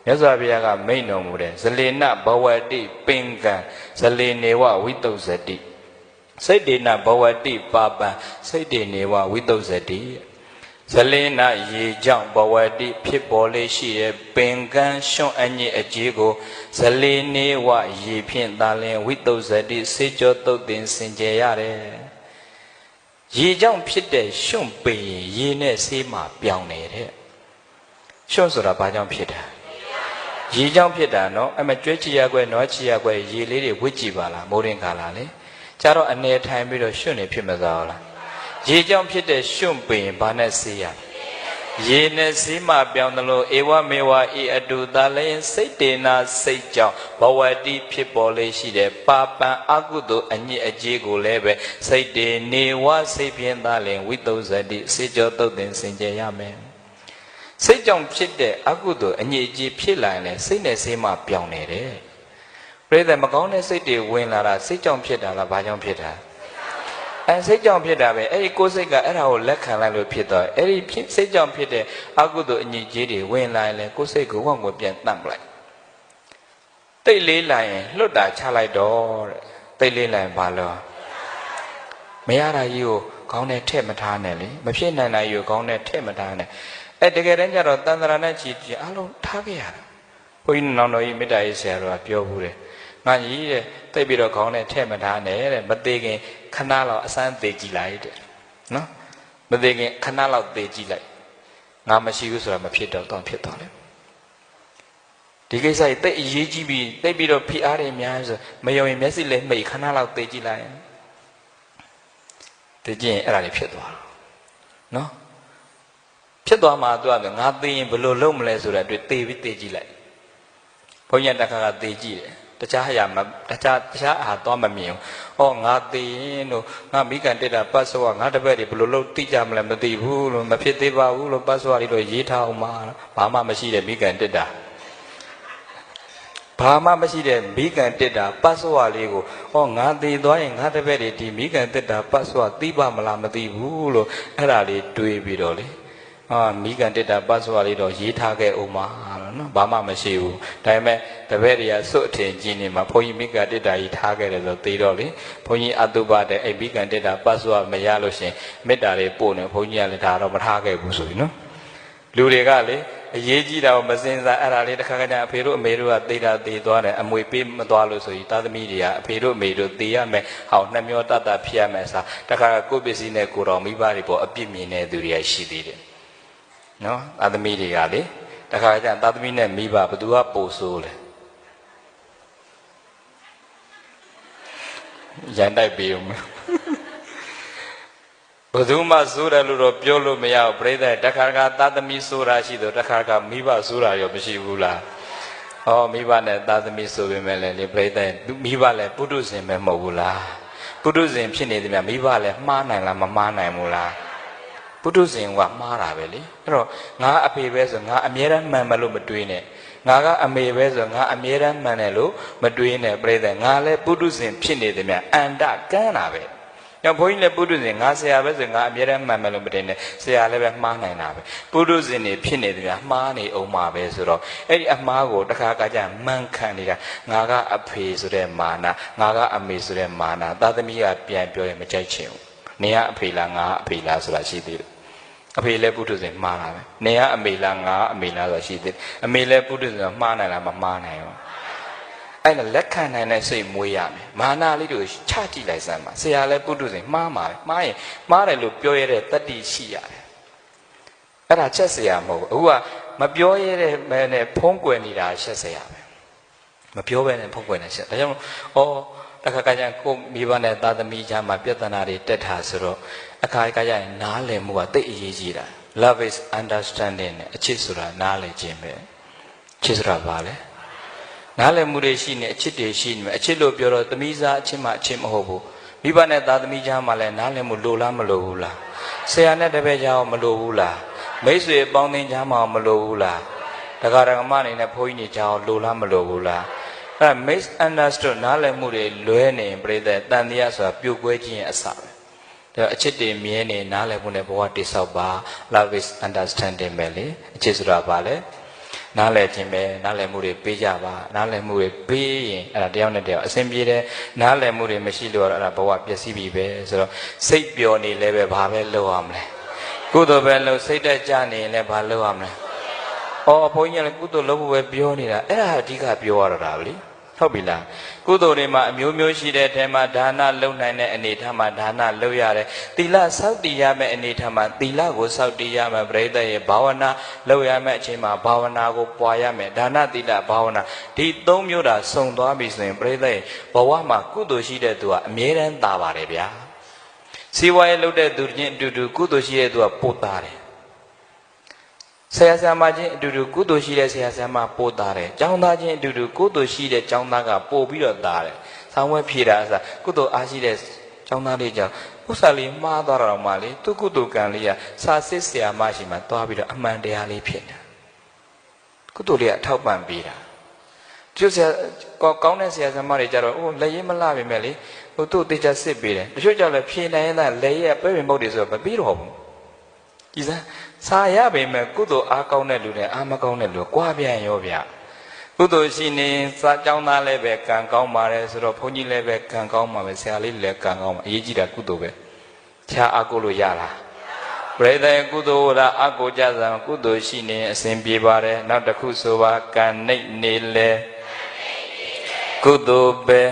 Speaker 1: မြတ်စွာဘုရားကမိန့်တော်မူတဲ့ဇလေနဘဝတိပင်ကံဇလေနေဝဝိတုဇတိစိတ်တေနဘဝတိပါပံစိတ်တေနေဝဝိတုဇတိဇလေနရေကြောင့်ဘဝတိဖြစ်ပေါ်လေးရှိတဲ့ပင်ကံရှွန့်အညစ်အကြေးကိုဇလေနေဝရေဖြင့်သာလင်ဝိတုဇတိစေကြောတုတ်တင်စင်ကြယ်ရတယ်ရေကြောင့်ဖြစ်တဲ့ရှွန့်ပင်ရေနဲ့ဆေးမှပြောင်းနေတဲ့ရှွန့်ဆိုတာဘာကြောင့်ဖြစ်တာရေကြောင့်ဖြစ်တာနော်အဲ့မှာကျွဲချီရကွဲနွားချီရကွဲရေလေးတွေဝစ်ကြည့်ပါလားမိုးရင်ခါလာလေကျတော့အနေထိုင်ပြီးတော့ရှွန့်နေဖြစ်မသွားလားရေကြောင့်ဖြစ်တဲ့ရှွန့်ပင်ဘာနဲ့ဆေးရရေနဲ့ဆေးမှပြောင်းတယ်လို့ဧဝမေဝဤအတုသာလည်းစိတ်တေနာစိတ်ကြောင့်ဘဝတိဖြစ်ပေါ်လေးရှိတဲ့ပါပံအကုသိုလ်အညစ်အကြေးကိုလည်းပဲစိတ်တေနေဝစိတ်ဖြင့်သာလင်ဝိတုဇတိစေကြောတုတ်တင်စင်ကြယ်ရမယ်စိတ်ကြောင့်ဖြစ်တဲ့အကုသိုလ်အညစ်အကြေးဖြစ်လာရင်လည်းစိတ်နဲ့ဆေးမှပြောင်းနေတယ်ပြိဿမကောင်းတဲ့စိတ်တွေဝင်လာတာစိတ်ကြောင့်ဖြစ်တာလားဘာကြောင့်ဖြစ်တာစိတ်ကြောင့်ဖြစ်တာပဲအဲ့ဒီကိုယ်စိတ်ကအဲ့ဒါကိုလက်ခံလိုက်လို့ဖြစ်တော့အဲ့ဒီစိတ်ကြောင့်ဖြစ်တဲ့အကုသိုလ်အညစ်အကြေးတွေဝင်လာရင်လည်းကိုယ်စိတ်ကိုဝန့်ကိုပြန်တန့်ပလိုက်တိတ်လေးလာရင်လွတ်တာချလိုက်တော့တဲ့တိတ်လေးလာရင်ဘာလို့မရတာကြီးကိုခေါင်းနဲ့ထည့်မထားနဲ့လေမဖြစ်နိုင်တာကြီးကိုခေါင်းနဲ့ထည့်မထားနဲ့တကယ်တမ်းကျတော့တန်ត្រာနဲ့ချီအလုံးထားခဲ့ရတာဘုန်းကြီးနောင်တော်ကြီးမေတ္တာရေးဆရာတော်ကပြောဘူးတယ်ငါကြီးတဲ့တိတ်ပြီးတော့ခေါင်းနဲ့ထည့်မထားနဲ့တဲ့မသေးခင်ခဏလောက်အစမ်းသေးကြည့်လိုက်တဲ့နော်မသေးခင်ခဏလောက်သေးကြည့်လိုက်ငါမရှိဘူးဆိုတာမဖြစ်တော့တော့ဖြစ်သွားတယ်ဒီကိစ္စကြီးတိတ်အရေးကြီးပြီးတိတ်ပြီးတော့ဖိအားတွေအများဆိုမယုံရင်မျက်စိလည်းမှိတ်ခဏလောက်သေးကြည့်လိုက်ရင်သိကြရင်အဲ့ဒါတွေဖြစ်သွားနော်ဖြစ်သွားမှသူကငါသိရင်ဘယ်လိုလုပ်မလဲဆိုတဲ့အတွက်သေပြီးသေကြည့်လိုက်ဘုန်းကြီးတခါကသေကြည့်တယ်တခြားအရာမတခြားအားသွားမမြင်ဘူးငါသိရင်တို့ငါမိကန်တက်တာပတ်စောကငါတပည့်တွေဘယ်လိုလုပ်သိကြမလဲမသိဘူးလို့မဖြစ်သေးပါဘူးလို့ပတ်စောလေးတော့ရေးထားအောင်ပါဘာမှမရှိတဲ့မိကန်တက်တာဘာမှမရှိတဲ့မိကန်တက်တာပတ်စောလေးကိုငါသိသွားရင်ငါတပည့်တွေဒီမိကန်တက်တာပတ်စောသိပါမလားမသိဘူးလို့အဲ့ဒါလေးတွေးပြီးတော့လေမိကန်တက်တာပတ်စောလေးတော့ရေးထားခဲ့အောင်ပါနော်ဘာမှမရှိဘူးဒါပေမဲ့တပည့်တွေကစွတ်အထင်ကြီးနေမှာဘုန်းကြီးမိကန်တက်တာကြီးထားခဲ့တယ်ဆိုသိတော့လေဘုန်းကြီးအတုပတဲ့အဲ့မိကန်တက်တာပတ်စောမရလို့ရှင်မေတ္တာလေးပို့နေဘုန်းကြီးကလည်းဒါတော့မထားခဲ့ဘူးဆိုပြီးနော်လူတွေကလေအရေးကြီးတာကိုမစင်စားအဲ့ဒါလေးတစ်ခါခါအဖေတို့အမေတို့ကသေတာသေသွားတယ်အမွေပေးမသွားလို့ဆိုပြီးသားသမီးတွေကအဖေတို့အမေတို့သေရမယ်ဟောနှမျောတတ်ဖြစ်ရမယ်စားတစ်ခါကိုယ့်ပစ္စည်းနဲ့ကိုယ်တော်မိဘတွေပေါ်အပြစ်မြင်တဲ့သူတွေရှိသေးတယ်နော်သားသမီးတွေကလေတခါကျသားသမီးနဲ့မိဘဘသူကပို့ဆိုးလဲရန်တိုက်ပေးဦးမယ်ဘယ်သူမှစိုးတယ်လို့တော့ပြောလို့မရဘူးပြိဿတခါကသားသမီးစိုးတာရှိတော့တခါကမိဘစိုးတာရောမရှိဘူးလားမိဘနဲ့သားသမီးစိုးပေမဲ့လည်းပြိဿမိဘလည်းပုထုဇဉ်ပဲမဟုတ်ဘူးလားပုထုဇဉ်ဖြစ်နေတယ်မြမိဘလည်းမှားနိုင်လားမမှားနိုင်ဘူးလားပုထုဇဉ်ကမှားတာပဲလေအဲ့တော့ငါအဖေပဲဆိုငါအမြဲတမ်းမှန်မလို့မတွေးနဲ့ငါကအမေပဲဆိုငါအမြဲတမ်းမှန်တယ်လို့မတွေးနဲ့ပြိဿငါလည်းပုထုဇဉ်ဖြစ်နေတယ်မြအန္တကန်းတာပဲ ဘုန်းကြီးလည်းပုထုဇဉ်ငါဆရာပဲဆိုငါအမြဲတမ်းမှန်မယ်လို့မတင်နဲ့ဆရာလည်းပဲမှားနိုင်တာပဲပုထုဇဉ်တွေဖြစ်နေတယ်များမှားနေအောင်မှာပဲဆိုတော့အဲ့ဒီအမှားကိုတစ်ခါကကြမှန်ခံနေတာငါကအဖေဆိုတဲ့မာနငါကအမေဆိုတဲ့မာနသားသမီးကပြန်ပြောရင်မကြိုက်ချင်ဘူးနေကအဖေလားငါအဖေလားဆိုတာရှိသေးတယ်အဖေလည်းပုထုဇဉ်မှားတာပဲနေကအမေလားငါအမေလားဆိုတာရှိသေးတယ်အမေလည်းပုထုဇဉ်မှားနိုင်လားမမှားနိုင်ဘူးအဲ့ဒါလက်ခံနိုင်တဲ့စိတ်မွေးရမယ်မာနလေးတို့ချကြည့်လိုက်စမ်းပါဆရာလည်းပုထုဇဉ်မှားမှာပဲမှားရင်မှားတယ်လို့ပြောရတဲ့တတ္တိရှိရတယ်အဲ့ဒါချက်ဆရာမဟုတ်ဘူးအခုကမပြောရတဲ့မဲနဲ့ဖုံးကွယ်နေတာချက်ဆရာပဲမပြောဘဲနဲ့ဖုံးကွယ်နေချက်ဒါကြောင့်တခါကကြကိုမိဘနဲ့သားသမီးကြားမှာပြဿနာတွေတက်တာဆိုတော့အခါကကြရင်နားလည်မှုကတိတ်အရေးကြီးတာ love is understanding နဲ့အချစ်ဆိုတာနားလည်ခြင်းပဲချစ်ဆိုတာဘာလဲနားလည်မှုတွေရှိနေအချစ်တွေရှိနေမယ်အချစ်လို့ပြောတော့သမီးစားအချစ်မှအချစ်မဟုတ်ဘူးမိဘနဲ့သားသမီးကြားမှာလည်းနားလည်မှုလိုလားမလိုဘူးလားဆရာနဲ့တပည့်ကြားမလိုဘူးလားမိတ်ဆွေအပေါင်းအသင်းကြားမှာမလိုဘူးလားဒကာဒကမအနေနဲ့ဘုန်းကြီးတွေကြားလိုလားမလိုဘူးလားအဲ့ misunderstood နားလည်မှုတွေလွဲနေပြိတ္တတန်တရားဆိုတာပြုတ်ကွဲခြင်းရဲ့အစပဲဒါအချစ်တွေမြဲနေနားလည်မှုနဲ့ဘဝတိဆောက်ပါ love is understanding ပဲလေအချစ်ဆိုတာဘာလဲနားလည်ခြင်းပဲနားလည်မှုတွေပေးကြပါနားလည်မှုတွေပေးရင်အဲ့ဒါတယောက်နဲ့တယောက်အစဉ်ပြေတယ်နားလည်မှုတွေမရှိလို့အဲ့ဒါဘဝပျက်စီးပြီပဲဆိုတော့စိတ်ပျော်နေလဲပဲဘာပဲလုပ်ရမလဲကုသိုလ်ပဲလုပ်စိတ်တက်ကြနေရင်လည်းဘာလုပ်ရမလဲဘုန်းကြီးကလည်းကုသိုလ်လုပ်ဖို့ပဲပြောနေတာအဲ့ဒါအဓိကပြောရတာလေဟုတ်ပြီလားကုသိုလ်တွေမှာအမျိုးမျိုးရှိတဲ့အထဲမှာဒါနလုပ်နိုင်တဲ့အနေထားမှာဒါနလုပ်ရတယ်သီလစောင့်တည်ရမယ့်အနေထားမှာသီလကိုစောင့်တည်ရမယ်ပရိသတ်ရဲ့ဘာဝနာလုပ်ရမယ့်အချိန်မှာဘာဝနာကိုပွားရမယ်ဒါနသီလဘာဝနာဒီသုံးမျိုးတာစုံသွားပြီဆိုရင်ပရိသတ်ရဲ့ဘဝမှာကုသိုလ်ရှိတဲ့သူကအမြဲတမ်းသာပါတယ်ဗျာစီဝါရေးလုပ်တဲ့သူချင်းအတူတူကုသိုလ်ရှိတဲ့သူကပို့သားတယ်ဆရာဆရာမချင်းအတူတူကုသိုလ်ရှိတဲ့ဆရာဆရာမပို့သားတယ်ကျောင်းသားချင်းအတူတူကုသိုလ်ရှိတဲ့ကျောင်းသားကပို့ပြီးတော့သားတယ်ဆောင်းဝဲဖြေတာအစားကုသိုလ်အားရှိတဲ့ကျောင်းသားလေးကြောင့်ဥစ္စာလေးမှားသွားတာတော့မှလေသူကုသိုလ်ကံလေးကစာစစ်ဆရာမရှိမှသွားပြီးတော့အမှန်တရားလေးဖြစ်တယ်ကုသိုလ်လေးကထောက်ပံ့ပေးတာကျုပ်ဆရာကောင်းတဲ့ဆရာဆရာမတွေကြတော့လက်ရည်မလှပြီမဲ့လေသူ့တေချာစစ်ပေးတယ်တချို့ကြောင့်လည်းဖြေနိုင်ရင်လည်းလက်ရည်ပဲပင်ပုတ်တွေဆိုတော့မပြီးတော့ဘူးကြည်စမ်းစာရပေမဲ့ကုသိုလ်အားကောင်းတဲ့လူနဲ့အားမကောင်းတဲ့လူကွာပြန်ရောဗျကုသိုလ်ရှိနေစာကြောင်းသားလည်းပဲကံကောင်းပါတယ်ဆိုတော့ဘုန်းကြီးလည်းပဲကံကောင်းပါပဲဆရာလေးလည်းကံကောင်းပါအရေးကြီးတာကုသိုလ်ပဲခြားအားကိုလို့ရလားပရိသေကုသိုလ်ရာအကိုကြစံကုသိုလ်ရှိနေအစဉ်ပြေပါတယ်နောက်တစ်ခုဆိုပါကံနှိပ်နေလေကုသိုလ်ပဲ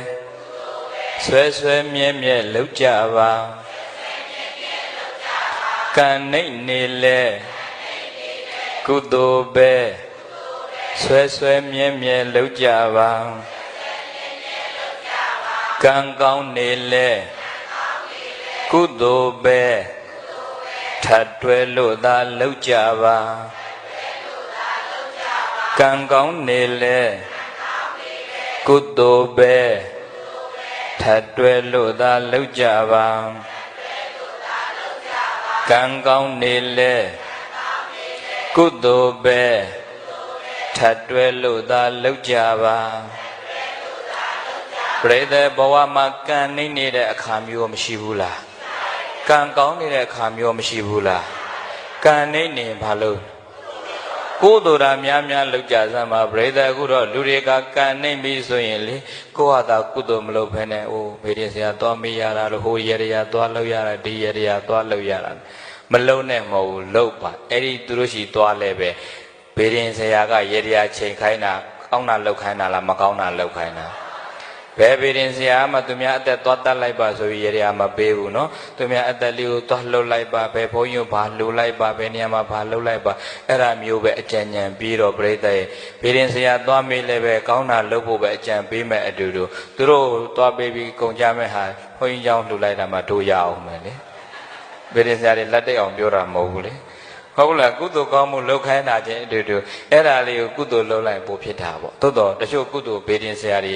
Speaker 1: ဆွဲဆွဲမြဲမြဲလောက်ကြပါကံနှိပ်နေလေကုသိုလ်ပဲဆွဲဆွဲမြဲမြဲလောက်ကြပါကံကောင်းနေလေကုသိုလ်ပဲထပ်တွဲလို့သာလောက်ကြပါကံကောင်းနေလေကုသိုလ်ပဲထပ်တွဲလို့သာလောက်ကြပါကံကောင်းနေလေကုသိုလ်ပဲထပ်တွဲလို့သာလောက်ကြပါပရိသေဘဝမှာကံနှိမ့်နေတဲ့အခါမျိုးမရှိဘူးလားကံကောင်းနေတဲ့အခါမျိုးမရှိဘူးလားကံနှိမ့်နေဘာလို့ကုသိုလ်ဓာများများလောက်ကြစမ်းပါပရိသေအခုတော့လူတွေကကံနှိမ့်ပြီဆိုရင်လေကိုယ့်ဟာသာကုသိုလ်မလုပ်ဘဲနဲ့ဘေးရဆရာသွားမေးရတာလို့ဟိုရရသွားလောက်ရတာဒီရရသွားလောက်ရတာမလုံးနဲ့မဟုတ်ဘူးလောက်ပါအဲ့ဒီသူတို့ရှိသွားလဲပဲဘေးရင်ဆရာကရေတရားချိန်ခိုင်းတာကောင်းတာလောက်ခိုင်းတာလားမကောင်းတာလောက်ခိုင်းတာဘယ်ဘေးရင်ဆရာမှသူများအသက်သွားတတ်လိုက်ပါဆိုပြီးရေတရားမပေးဘူးနော်သူများအသက်လေးကိုသွားလှုပ်လိုက်ပါဘယ်ဘုန်းကြီးဘာလှုပ်လိုက်ပါဘယ်နေရာမှာဘာလှုပ်လိုက်ပါအဲ့ဒါမျိုးပဲအကြံဉာဏ်ပြီးတော့ပြိတ္တရဲ့ဘေးရင်ဆရာသွားမေးလဲပဲကောင်းတာလုပ်ဖို့ပဲအကြံပေးမဲ့အတူတူသူတို့သွားပေးပြီးကုန်ကြမဲ့ဟာဘုန်းကြီးကြောင့်လှုပ်လိုက်တာမှတို့ရအောင်မယ်လေဘေးရင်ဆရာတွေလက်တိတ်အောင်ပြောတာမဟုတ်ဘူးလေဟုတ်လားကုသိုလ်ကောင်းမှုလုပ်ခိုင်းတာချင်းအတူတူအဲ့ဒါလေးကိုကုသိုလ်လုပ်လိုက်ပို့ဖြစ်တာပေါ့သို့တော့တချို့ကုသိုလ်ဘေးတင်ဆရာတွေ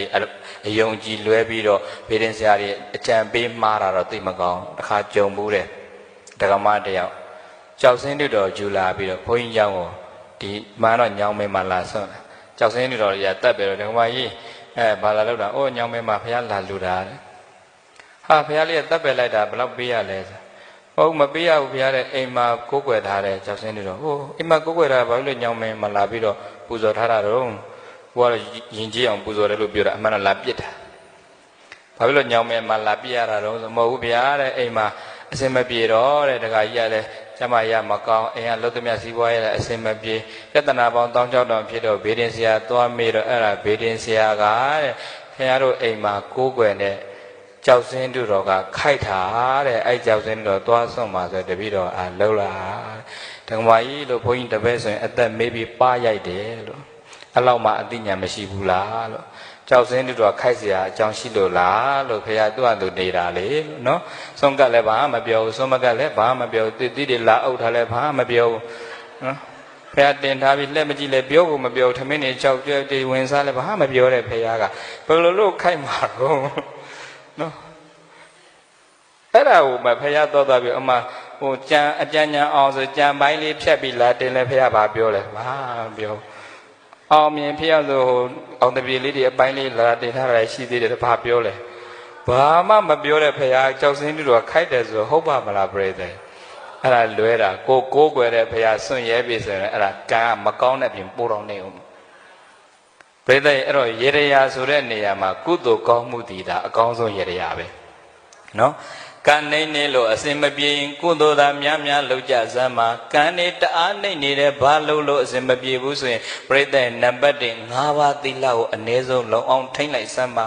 Speaker 1: အယုံကြည်လွဲပြီးတော့ဘေးတင်ဆရာတွေအကြံပေးမှားတာတော့သိမကောင်းတစ်ခါကြုံဘူးတယ်ဒကမတယောက်ကြောက်စင်းတူတော်ဂျူလာပြီးတော့ဘုန်းကြီးเจ้าကိုဒီမှန်တော့ညောင်းမဲမှာလာဆွန့်ကြောက်စင်းတူတော်ကြီးတက်ပြီးတော့ဒကမကြီးဘာလာလောက်တာညောင်းမဲမှာဖះလာလူတာ ဟာဖះလေးကတပ်ပယ်လိုက်တာဘယ်လောက်ပေးရလဲဟုတ်မပေးရဘူးဖះတဲ့အိမ်မှာကိုးကွယ်ထားတဲ့ကြောက်စင်းတွေတော့ဟိုအိမ်မှာကိုးကွယ်ထားဘာလို့လဲညောင်းမင်းမလာပြီးတော့ပူဇော်ထားတာတော့ကိုကတော့ယဉ်ကျေးအောင်ပူဇော်တယ်လို့ပြောတာအမှန်တော့လာပြစ်တာဘာဖြစ်လို့ညောင်းမင်းမလာပြစ်ရတာတော့ဆိုမဟုတ်ဘူးဖះတဲ့အိမ်မှာအစင်မပြေတော့တဲ့တခါကြီးရတယ်ကျမရမကောင်းအိမ်ကလုတ်သမျှစီးပွားရတဲ့အစင်မပြေယတနာပေါင်း16တောင်ဖြစ်တော့ဘေးဒင်ဆရာသွားမေးတော့အဲ့ဒါဘေးဒင်ဆရာကတဲ့ခင်ဗျားတို့အိမ်မှာကိုးကွယ်တဲ့ကြောက်စင်းတို့တော်ကခိုက်တာတဲ့အဲ့ကြောက်စင်းတို့သွားဆွန့်ပါဆိုတပည့်တော်လှုပ်လာဓမ္မကြီးလို့ဘုန်းကြီးတပည့်ဆိုရင်အသက်မေးပြီးပါရိုက်တယ်လို့အဲ့လောက်မှအသိဉာဏ်မရှိဘူးလားလို့ကြောက်စင်းတို့တော်ခိုက်เสียအကြောင်းရှိလို့လားလို့ခင်ဗျားသူ့အတူနေတာလေလို့နော်ဆွန့်ကတ်လည်းဘာမှမပြောဘူးဆွန့်မကတ်လည်းဘာမှမပြောဘူးတိတွေလာအုပ်ထားလည်းဘာမှမပြောဘူးနော်ဖះတင်ထားပြီးလက်မကြည့်လဲပြောဖို့မပြောထမင်းနေကြောက်ကြွတေဝင်စားလဲဘာမှမပြောတဲ့ဖះကဘယ်လိုလို့ခိုက်မှာတော့နော်အဲ့ဒါကိုမဖះတော့သွားပြီးအမဟိုကြံအကြံညာအောင်ဆိုကြံပိုင်းလေးဖြတ်ပြီးလာတင်လဲဖះဘာပြောလဲဘာပြောအောင်မြင်ဖះဆိုဟိုအောင်တပြေလေးတွေအပိုင်းလေးလာတင်ထားတာရှိသေးတယ်ဘာပြောလဲဘာမှမပြောတဲ့ဖះကြောက်စင်းတူတော့ခိုက်တယ်ဆိုဟုတ်ပါမလားပြိတ္တိအဲ့ဒါလွဲတာကိုကိုးကွယ်တဲ့ဘုရားစွန့်ရဲပြီဆိုရင်အဲ့ဒါကံမကောင်းတဲ့ပြင်ပို့တော်နေအောင်ဘယ်တဲ့အဲ့တော့ရေရရာဆိုတဲ့နေရာမှာကုသိုလ်ကောင်းမှုတည်တာအကောင်းဆုံးရေရရာပဲနော်ကံနေနေလို့အစင်မပြေရင်ကုသိုလ်သာများများလုပ်ကြစမ်းပါကံနေတအားနေနေတဲ့ဘာလို့အစင်မပြေဘူးဆိုရင်ပြိတ္တနံပါတ်1 5 ပါးသီလကိုအနည်းဆုံးလုံအောင်ထိမ့်လိုက်စမ်းပါ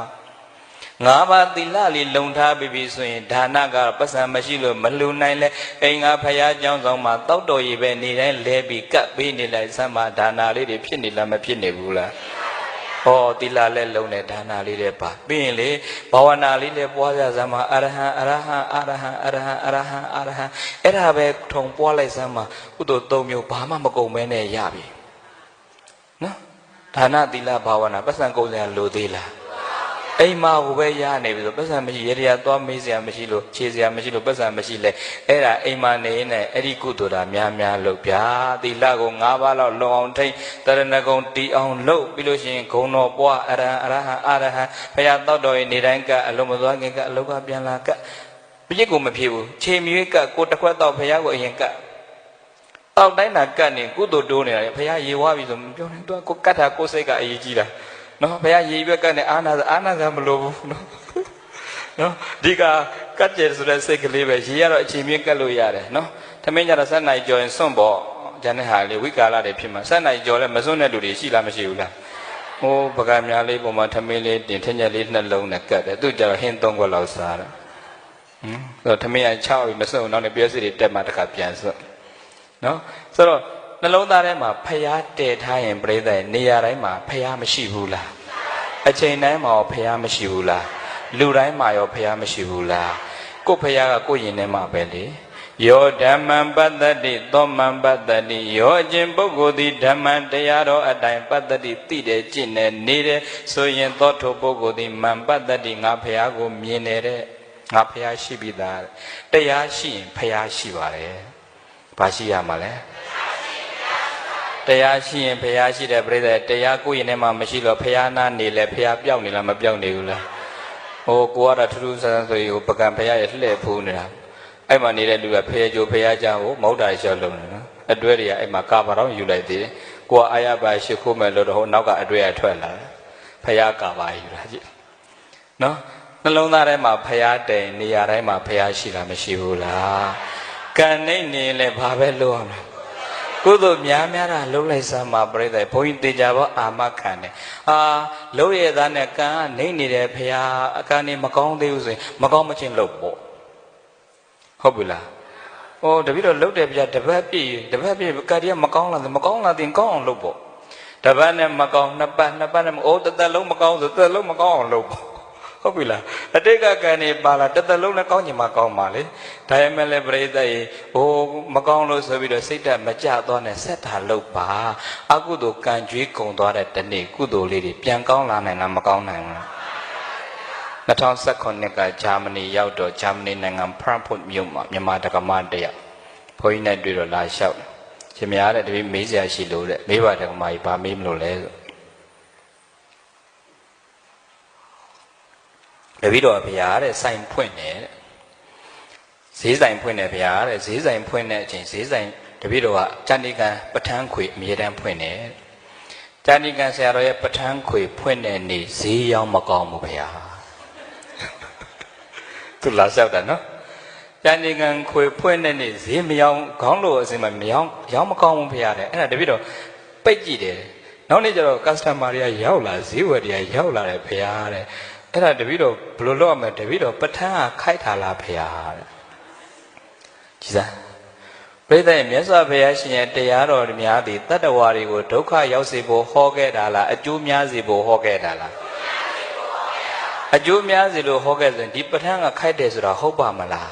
Speaker 1: 5 ပါးသီလလေးလုံထားပြီဆိုရင်ဒါနကပတ်စံမရှိလို့မလူနိုင်လဲအိမ်ကဖရာเจ้าဆောင်မှာတောက်တော်ရည်ပဲနေတိုင်းလဲပြီးကပ်ပေးနေလိုက်စမ်းပါဒါနာလေးတွေဖြစ်နေလားမဖြစ်နေဘူးလားဟောသီလလည်းလုံနေဒါနာလေးတွေပါပြီးရင်လေဘာဝနာလေးလည်းပွားကြစမ်းပါအရဟံအရဟံအရဟံအရဟံအရဟံအရဟံအဲ့ဒါပဲထုံပွားလိုက်စမ်းပါကုသိုလ်3မျိုးဘာမှမကုန်မဲနဲ့ရပြီနော်ဒါနသီလဘာဝနာပတ်စံကုန်စရာလိုသေးလားအိမ်မှာဟိုပဲရနေပြီဆိုပတ်စံမရှိရေတရာသွားမေးစရာမရှိလို့ခြေစရာမရှိလို့ပတ်စံမရှိလဲအဲ့ဒါအိမ်မှာနေနေအဲ့ဒီကုသိုလ်တာများများလုပ်ဗျာသီလကို5 ပါးလောက်လုံအောင်ထိန်တရဏဂုံတီအောင်လုပ်ပြီးလို့ရှိရင်ဂုံတော်ပွားအရဟံအရဟံအရဟံဘုရားတောက်တော်ရဲ့နေတိုင်းကအလုံးမသွားခင်ကအလုံးကပြန်လာကပြည့်ကိုမဖြစ်ဘူးခြေမြေကကိုတစ်ခွက်တော့ဘုရားကိုအရင်ကတောက်တိုင်းတာကတ်နေကုသိုလ်တိုးနေတာဘုရားရေဝါပြီဆိုမပြောနိုင်တော့ကိုကတ်တာကိုစိတ်ကအရေးကြီးတာနော်ဘုရားရေရွက်ကနဲ့အာနာသာမလိုဘူးနော်ဒီကကတ်ကျဲဆိုတဲ့စိတ်ကလေးပဲရေရတော့အချိန်မြင့်ကတ်လို့ရတယ်နော်သမင်းကြတော့7 နိုင်ကြော်ရင်စွန့်ပေါ့ဂျန်တဲ့ဟာလေးဝိကာလတွေဖြစ်မှာ7 နိုင်ကြော်လဲမစွန့်တဲ့လူတွေရှိလားမရှိဘူးလားဟိုပကံများလေးပုံမှာသမင်းလေးတင်ထင်းချက်လေးနှလုံးနဲ့ကတ်တယ်သူကြတော့ဟင်း3 ခွက်လောက်စားတယ်ဆိုတော့သမင်းက6ပြီးမစွန့်နောက်နဲ့ပြည့်စစ်တွေတက်မှတခါပြန်စွန့်နော်ဆိုတော့နှလုံးသားထဲမှာဖျားတည်ထားရင်ပြိဿရဲ့နေရာတိုင်းမှာဖျားမရှိဘူးလားအချိန်တိုင်းမှာဖျားမရှိဘူးလားလူတိုင်းမှာရောဖျားမရှိဘူးလားကိုယ်ဖျားကကိုယ်ရင်ထဲမှာပဲလေယောဓမ္မံပတ္တတိသောမံပတ္တတိယောအခြင်းပုဂ္ဂိုလ်သည်ဓမ္မံတရားတော်အတိုင်းပတ္တတိသိတယ်ကျင့်တယ်နေတယ်ဆိုရင်သောထိုပုဂ္ဂိုလ်သည်မံပတ္တတိငါဖျားကိုမြင်နေတဲ့ငါဖျားရှိပြီသားတရားရှိရင်ဖျားရှိပါတယ်ဘာရှိရမှာလဲတရားရှိရင်ဘုရားရှိတယ်ပြိဿတရားကိုယ်ရင်ထဲမှာမရှိလို့ဘုရားနာနေလဲဘုရားပြောက်နေလားမပြောက်နေဘူးလားဟိုကိုကတော့ထူးထူးဆန်းဆန်းဆိုရင်ဟိုပကံဘုရားရဲ့လှည့်ဖူးနေတာအဲ့မှာနေတဲ့လူကဖះကြိုဘုရားကြောင့်မဟုတ်တာရှောက်လုံးတယ်နော်အတွဲတွေကအဲ့မှာကာပါတော့ယူလိုက်သေးတယ်ကိုကအာရပါရှိခိုးမယ်လို့တော့ဟိုနောက်ကအတွဲရထွက်လာတယ်ဘုရားကာပါယူတာကြည့်နော်နှလုံးသားထဲမှာဘုရားတည်နေရာတိုင်းမှာဘုရားရှိတာမရှိဘူးလားကံနေနေလဲဘာပဲလုပ်ရမလဲကုသိုလ်များများတာလုံးလိုက်စမ်းပါပြိတ္တိဘုန်းကြီးတေချာဘောအာမခံတယ်လုံးရသားနဲ့ကံကနေနေတယ်ဖရာအကံနေမကောင်းသေးဘူးဆိုရင်မကောင်းမချင်းလုပ်ပေါ့ဟုတ်ပြီလားဟိုတပည့်တော်လုပ်တယ်ဗျာတပတ်ပြည့်ကတည်းကမကောင်းလားမကောင်းလားတင်ကောင်းအောင်လုပ်ပေါ့တပတ်နဲ့မကောင်းနှစ်ပတ်နဲ့တစ်သက်လုံးမကောင်းဆိုတစ်သက်လုံးမကောင်းအောင်လုပ်ပေါ့ဟုတ်ပြီလားအတိတ်ကကံနေပါလားတစ်သက်လုံးလည်းကောင်းချင်မှကောင်းပါလေဒါပေမဲ့လည်းပြိတ္တိဟိုမကောင်းလို့ဆိုပြီးတော့စိတ်ဓာတ်မကြသွားနဲ့ဆက်တာလုပ်ပါအကုသိုလ်ကံကြွေးကုန်သွားတဲ့တနေ့ကုသိုလ်လေးတွေပြန်ကောင်းလာနိုင်လားမကောင်းနိုင်ဘူးလား2019ကဂျာမနီရောက်တော့ဂျာမနီနိုင်ငံဖရန့်ဖွတ်မြို့မှာမြန်မာတက္ကမတယောက်ဘုန်းကြီးနဲ့တွေ့တော့လာလျှောက်ရှင်များတဲ့တပည့်မေးစရာရှိလို့တဲ့မေးပါတက္ကမကြီးဘာမေးမလို့လဲဆို တပည့်တော်ဘုရားတဲ့ဆိုင်ဖွင့်တယ်တဲ့ဈေးဆိုင်ဖွင့်တယ်ဘုရားတဲ့ဈေးဆိုင်ဖွင့်တဲ့အချိန်ဈေးဆိုင်တပည့်တော်ကဇာတိကံပဋ္ဌာန်းခွေအမြဲတမ်းဖွင့်တယ်ဇာတိကံဆရာတော်ရဲ့ပဋ္ဌာန်းခွေဖွင့်တဲ့နေ့ဈေးရောင်းမကောင်းဘူးဘုရားသူလာလျှောက်တာနော်ဇာတိကံခွေဖွင့်တဲ့နေ့ဈေးမရောင်းခေါင်းလို့အစင်မရောင်းမကောင်းဘူးဘုရားတဲ့အဲ့ဒါတပည့်တော်ပိတ်ကြည့်တယ်နောက်နေ့ကျတော့ customer တွေကရောက်လာဈေးဝယ်တွေကရောက်လာတယ်ဘုရားတဲ့အဲ့ဒါတပည့်တော်ဘယ်လိုလုပ်ရမလဲတပည့်တော်ပဋ္ဌာန်းကခိုက်ထားလားဘုရားတဲ့ကြည်စားပရိသတ်မြတ်စွာဘုရားရှင်ရဲ့တရားတော်များသည်တတ္တဝါတွေကိုဒုက္ခရောက်စေဖို့ဟောခဲ့တာလားအကျိုးများစေဖို့ဟောခဲ့တာလားအကျိုးများစေလို့ဟောခဲ့ဆိုရင်ဒီပဋ္ဌာန်းကခိုက်တယ်ဆိုတာဟုတ်ပါမလာ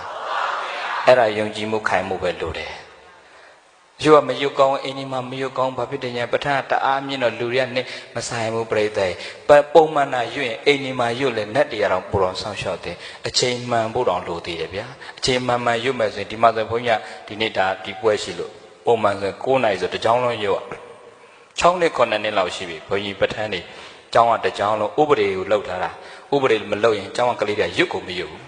Speaker 1: းအဲ့ဒါယုံကြည်မှုခိုင်မှုပဲလို့တယ်ယူကမယူကောင်းအင်းဒီမှာမယူကောင်းဘာဖြစ်တယ်ညာပဋ္ဌာန်းတအားမြင့်တော့လူတွေကနဲ့မဆိုင်ဘူးပြိတ္တပုံမှန်တာယူရင်အင်းဒီမှာယူလဲနတ်တရားတော်ပူတော်ဆောင်းလျှော့တယ်အချိန်မှန်ဖို့တောင်လိုသေးတယ်ဗျာအချိန်မှန်ယူမယ်ဆိုရင်ဒီမှာဆိုဘုန်းကြီးကဒီနေ့ဒါဒီပွဲရှိလို့ပုံမှန်ဆို9နိုင်ဆိုတကြောင်းလုံးယူ6နှစ်9နှစ်လောက်ရှိပြီဘုန်းကြီးပဋ္ဌာန်းတွေကျောင်းကတကြောင်းလုံးဥပဒေကိုလောက်ထားတာဥပဒေမလောက်ရင်ကျောင်းကကလေးတွေရွတ်ကိုမရွတ်ဘူ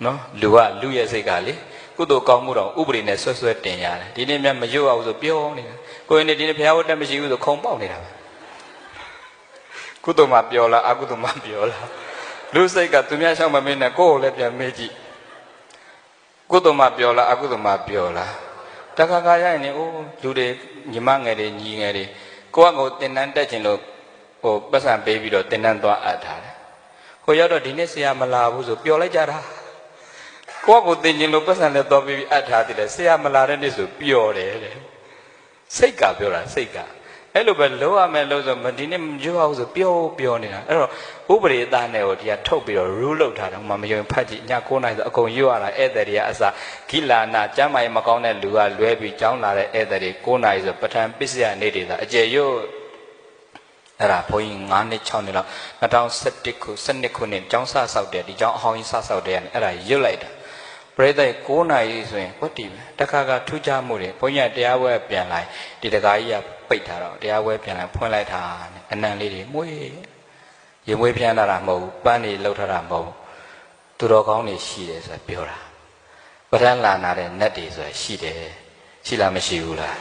Speaker 1: းနော်လူရဲ့စိတ်ကလေကုသိုလ်ကောင်းမှုတော့ဥပဒေနဲ့ဆွဲတင်ရတယ်ဒီနေ့မြတ်မရွတ်အောင်ဆိုပြောနေတာကိုယ်နေဒီနေ့ဘုရားဝတ်တက်မရှိဘူးဆိုခုံပေါက်နေတာပဲကုသိုလ်မှပြောလားအကုသိုလ်မှပြောလားလူစိတ်ကသူများရှောက်မမင်းနဲ့ကိုယ်ကိုလည်းပြန်မေးကြည့်ကုသိုလ်မှပြောလားအကုသိုလ်မှပြောလားတခါခါရရင်အိုးလူတွေညီမငယ်တွေညီငယ်တွေကိုယ့်အကိုတင်တန်းတက်ခြင်းလို့ပတ်စံပေးပြီးတော့တင်တန်းသွားအပ်ထားတယ်ကိုရောက်တော့ဒီနေ့ဆရာမလာဘူးဆိုပြောလိုက်ကြတာကိုယ့်ကိုသင်ခြင်းလို့ပတ်စံနဲ့တော်ပြီးအပ်ထားတယ်ဆရာမလာတဲ့နေ့ဆိုပျော်တယ်တဲ့စိတ်ကပြောတာစိတ်ကအဲ့လိုပဲလုံးရမယ်လို့ဆိုဒီနေ့မရွတ်အောင်ဆိုပျော်နေတာအဲ့တော့ဥပဒေအသားနဲ့ကိုဒီကထုတ်ပြီးတော့ rule လုပ်ထားတယ်ဟိုမှာမယုံဖတ်ကြည့်ည9နိုင်ဆိုအကုန်ရွတ်ရတာဧည့်သည်တွေကအစားဂိလာနာကျမ်းမာရေးမကောင်းတဲ့လူကလွဲပြီးကြောင်းလာတဲ့ဧည့်သည်တွေ9နိုင်ဆိုပဋ္ဌာန်းပစ္စယနေ့တွေသာအကျယ်ရွတ်အဲ့ဒါဘုန်းကြီး9နှစ်6နှစ်လောက်2011ခု12ခုနှစ်ကျောင်းစဆောက်တယ်ဒီကျောင်းအဟောင်းကြီးစဆောက်တယ်အဲ့ဒါရွတ်လိုက်တာပရိသတ်9နာရီဆိုရင်ကွတ်တီပဲတခါကထူးခြားမှုတွေဘုန်းကြီးတရားပွဲပြန်လိုက်ဒီတကားကြီးကပိတ်ထားတော့တရားပွဲပြန်လိုက်ဖွင့်လိုက်တာအနံလေးတွေမွေးရေမွေးဖြန်းလာတာမဟုတ်ဘူးပန်းတွေလှုပ်ထားတာမဟုတ်ဘူးသူတော်ကောင်းတွေရှိတယ်ဆိုတာပြောတာပဋ္ဌာန်းလာနာတဲ့နတ်တွေဆိုတာရှိတယ်ရှိလားမရှိဘူးလာ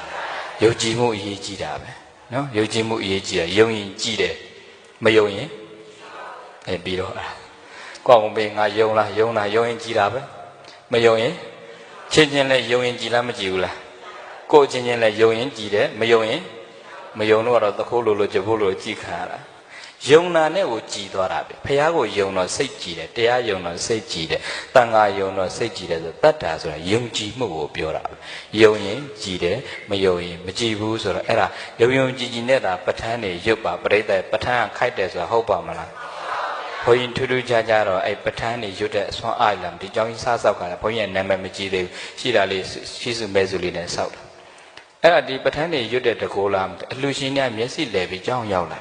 Speaker 1: းယုံကြည်မှုအရေးကြီးတာပဲနော်ယုံကြည်မှုအရေးကြီးတာယုံရင်ကြည်တယ်မယုံရင်ပြီးတော့ကိုယ့်ဘုံပေးငါယုံလားယုံရင်ကြည်တာပဲမယုံရင်ချင်းလဲယုံရင်ကြည်လားမကြည်ဘူးလားကိုယ်ချင်းလဲယုံရင်ကြည်တယ်မယုံရင်မယုံတော့သခိုးလိုကြဖို့လိုကြည်ခံရတာယုံနာနဲ့ကိုကြည်သွားတာပဲဖះကိုယုံတော့စိတ်ကြည်တယ်တရားယုံတော့စိတ်ကြည်တယ်တန်ခါယုံတော့စိတ်ကြည်တယ်ဆိုတတ္တာဆိုတာယုံကြည်မှုကိုပြောတာပဲယုံရင်ကြည်တယ်မယုံရင်မကြည်ဘူးဆိုတော့အဲ့ဒါယုံကြည်နေတာပဋ္ဌာန်းနေရုပ်ပါပရိသတ်ပဋ္ဌာန်းခိုက်တယ်ဆိုတာဟုတ်ပါမလားဘုန်းကြီးထူးထူးခြားခြားတော့အဲ့ပဋ္ဌာန်းနေရွတ်တဲ့အစွမ်းအားလာဒီကြောင်းကြီးစားဆောက်ခါတာဘုန်းကြီးကနာမည်မကြည့်သေးဘူးရှိတာလေးရှိစုမဲစုလေးနဲ့ဆောက်တာအဲ့ဒါဒီပဋ္ဌာန်းနေရွတ်တဲ့တကောလားအလှရှင်ကမျက်စိလဲပြီးကြောင်းရောက်လ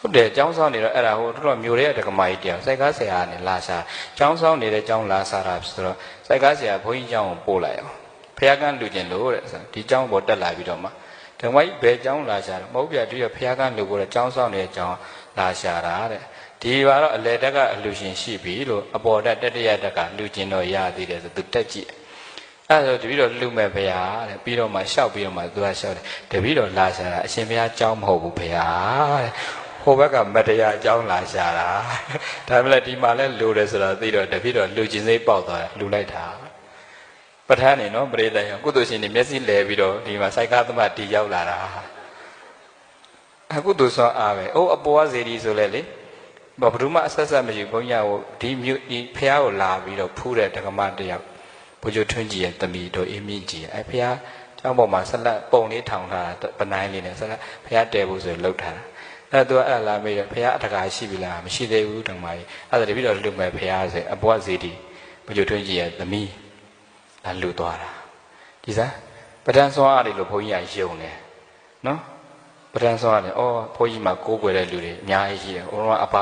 Speaker 1: ာဟုတ်တယ်ကျောင်းဆောင်နေတော့အဲ့ဒါဟိုတော်မျိုးရဲ့တက္ကမကြီးတရားစိုက်ကားဆရာကနေလာစားကျောင်းဆောင်နေတဲ့ကျောင်းလာစားတာဆိုတော့စိုက်ကားဆရာဘုန်းကြီးကျောင်းကိုပို့လိုက်အောင်ဖះကန်းလူကျင်လို့တဲ့ဒီကျောင်းပေါ်တက်လာပြီးတော့မှဓမ္မကြီးဘယ်ကျောင်းလာစားတယ်မဟုတ်ပြတူရဖះကန်းလူကိုကျောင်းဆောင်နေတဲ့ကျောင်းလာရှာတာတဲ့ဒီပါတော့အလေတက်ကအလူရှင်ရှိပြီလို့အပေါ်တက်တတရတက်ကလူကျင်တော့ရသေးတယ်ဆိုသူတက်ကြည့်အဲ့ဒါဆိုတပည့်တော်လူမဲ့ဘုရားတဲ့ပြီးတော့မှရှောက်ပြီးတော့မှသူကရှောက်တယ်တပည့်တော်လာရှာတာအရှင်ဘုရားကျောင်းမဟုတ်ဘူးဘုရားတဲ့ဟိုဘက်ကမတရားအကြောင်းလာရှာတာဒါမှလည်းဒီမှာလည်းလူတယ်ဆိုတော့သိတော့တပည့်တော်လူကျင်စိတ်ပေါက်သွားတယ်လူလိုက်တာပဋ္ဌာန်းနေနော်ပရိသတ်ရောကုသိုလ်ရှင်တွေမျက်စိလဲပြီးတော့ဒီမှာစိုက်ကားသမတ်တီရောက်လာတာအခုသူဆောအားပဲအိုးအပေါ်ကဇေဒီဆိုလဲလေဘာဘူးမှအဆက်ဆက်မရှိဘုန်းကြီးကိုဒီမြို့ဒီဖះကိုလာပြီးတော့ဖူးတဲ့ဓကမတယောက်ဘုရားထွန်းကြီးရဲ့တမီတို့အေးမြင့်ကြီးအဲဖះကျောင်းပေါ်မှာဆက်လက်ပုံလေးထောင်ထားတာပနိုင်လေးနဲ့ဆက်လက်ဖះတဲဖို့ဆိုလှုပ်ထားတာအဲ့သူကအဲ့လာမေးတယ်ဖះအတကာရှိပြီလားမရှိသေးဘူးဓမ္မကြီးအဲ့ဒါတပည့်တော်လူမဲ့ဖះဆိုအပေါ်ကဇေဒီဘုရားထွန်းကြီးရဲ့သမီးလာလူသွားတာဒီစားပဋ္ဌာန်းစွာအားတွေလို့ဘုန်းကြီးကယုံတယ်နော်ပဋ္ဌာန်းစွာအားတယ်ဩဘုန်းကြီးမှာကိုးကွယ်တဲ့လူတွေအများကြီးရှိတယ်ဟိုတော့အဘ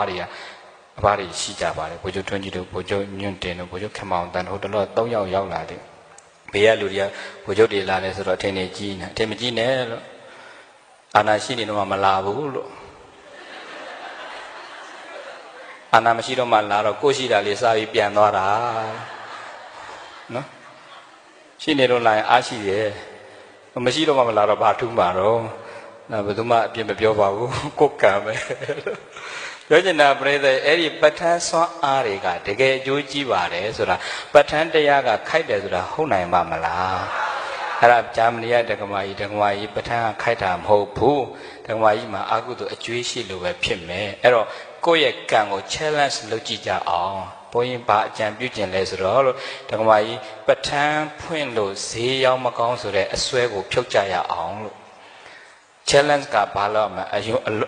Speaker 1: တွေရှိကြပါတယ်ဘုရားထွန်းကြီးတို့ဘုရားညွန့်တင်တို့ဘုရားခမောင်တန်ဟိုတော့3ယောက်ရောက်လာတယ်ဘေးကလူတွေကဘုရားတွေလာတယ်ဆိုတော့အထင်ကြီးနေအထင်မကြီးနဲ့လို့အာနာရှိနေတော့မလာဘူးလို့ အာနာမရှိတော့မှလာတော့ကိုရှိတာလေးစားပြီးပြန်သွားတာနော်ရှိနေတော့လာရင်အားရှိတယ်မရှိတော့မှမလာတော့ဘာထူးမှာတော့ဘယ်သူမှအပြစ်မပြောပါဘူးကိုယ်ကံပဲပြောချင်တာပြိဿအဲ့ဒီပဋ္ဌာန်းစွမ်းအားတွေကတကယ်အကျိုးကြီးပါတယ်ဆိုတာပဋ္ဌာန်းတရားကခိုက်တယ်ဆိုတာဟုတ်နိုင်ပါမလားအဲ့ဒါဂျာမနီကဒကမာကြီးပဋ္ဌာန်းကခိုက်တာမဟုတ်ဘူးဒကမာကြီးမှာအာဟုတုအကျွေးရှိလို့ပဲဖြစ်မယ်အဲ့တော့ကိုယ့်ရဲ့ကံကို challenge လုပ်ကြည့်ကြအောင်ဘုန်းကြီးဘာအကြံပြုကျင်လဲဆိုတော့ဒကမာကြီးပဋ္ဌာန်းဖွင့်လို့ဈေးရောက်မကောင်းဆိုတဲ့အစွဲကိုဖြုတ်ကြရအောင်လို့ challenge ကဘာလို့မ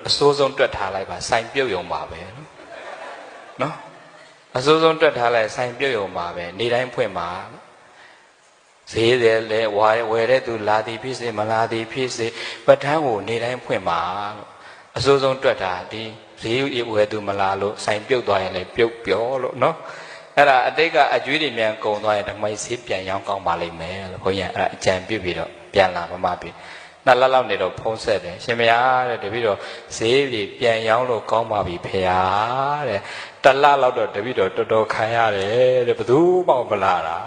Speaker 1: အစိုးဆုံးတွက်ထားလိုက်ပါစိုင်ပြုတ်ရုံပါပဲနော်အစိုးဆုံးတွက်ထားလိုက်စိုင်ပြုတ်ရုံပါပဲနေတိုင်းဖွင့်ပါဈေးတယ်လေဝယ်တဲ့သူလာသည်ဖြစ်စေမလာသည်ဖြစ်စေပဋ္ဌာန်းကိုနေတိုင်းဖွင့်ပါလို့အစိုးဆုံးတွက်တာဒီဈေးဝယ်သူမလာလို့စိုင်ပြုတ်သွားရင်လည်းပြုတ်ပြောလို့နော်အဲ့ဒါအတိတ်ကအကျွေးတွေမြန်ကုန်သွားရင်ဓမ္မဈေးပြန်ရောင်းကောင်းပါလိမ့်မယ်လို့ဘုန်းကြီးအဲ့ဒါအကြံပြုပြီးတော့ပြန်လာမမပြီနှစ်လလောက်နေတော့ဖုံးဆက်တယ်ရှင်မယားတဲ့တပည့်တော်ဈေးကြီးပြန်ရောင်းလို့ကောင်းပါပြီဖေဟာတဲ့တလလောက်တော့တပည့်တော်တော်တော်ခံရတယ်တဲ့ဘယ်သူမှမလာတာ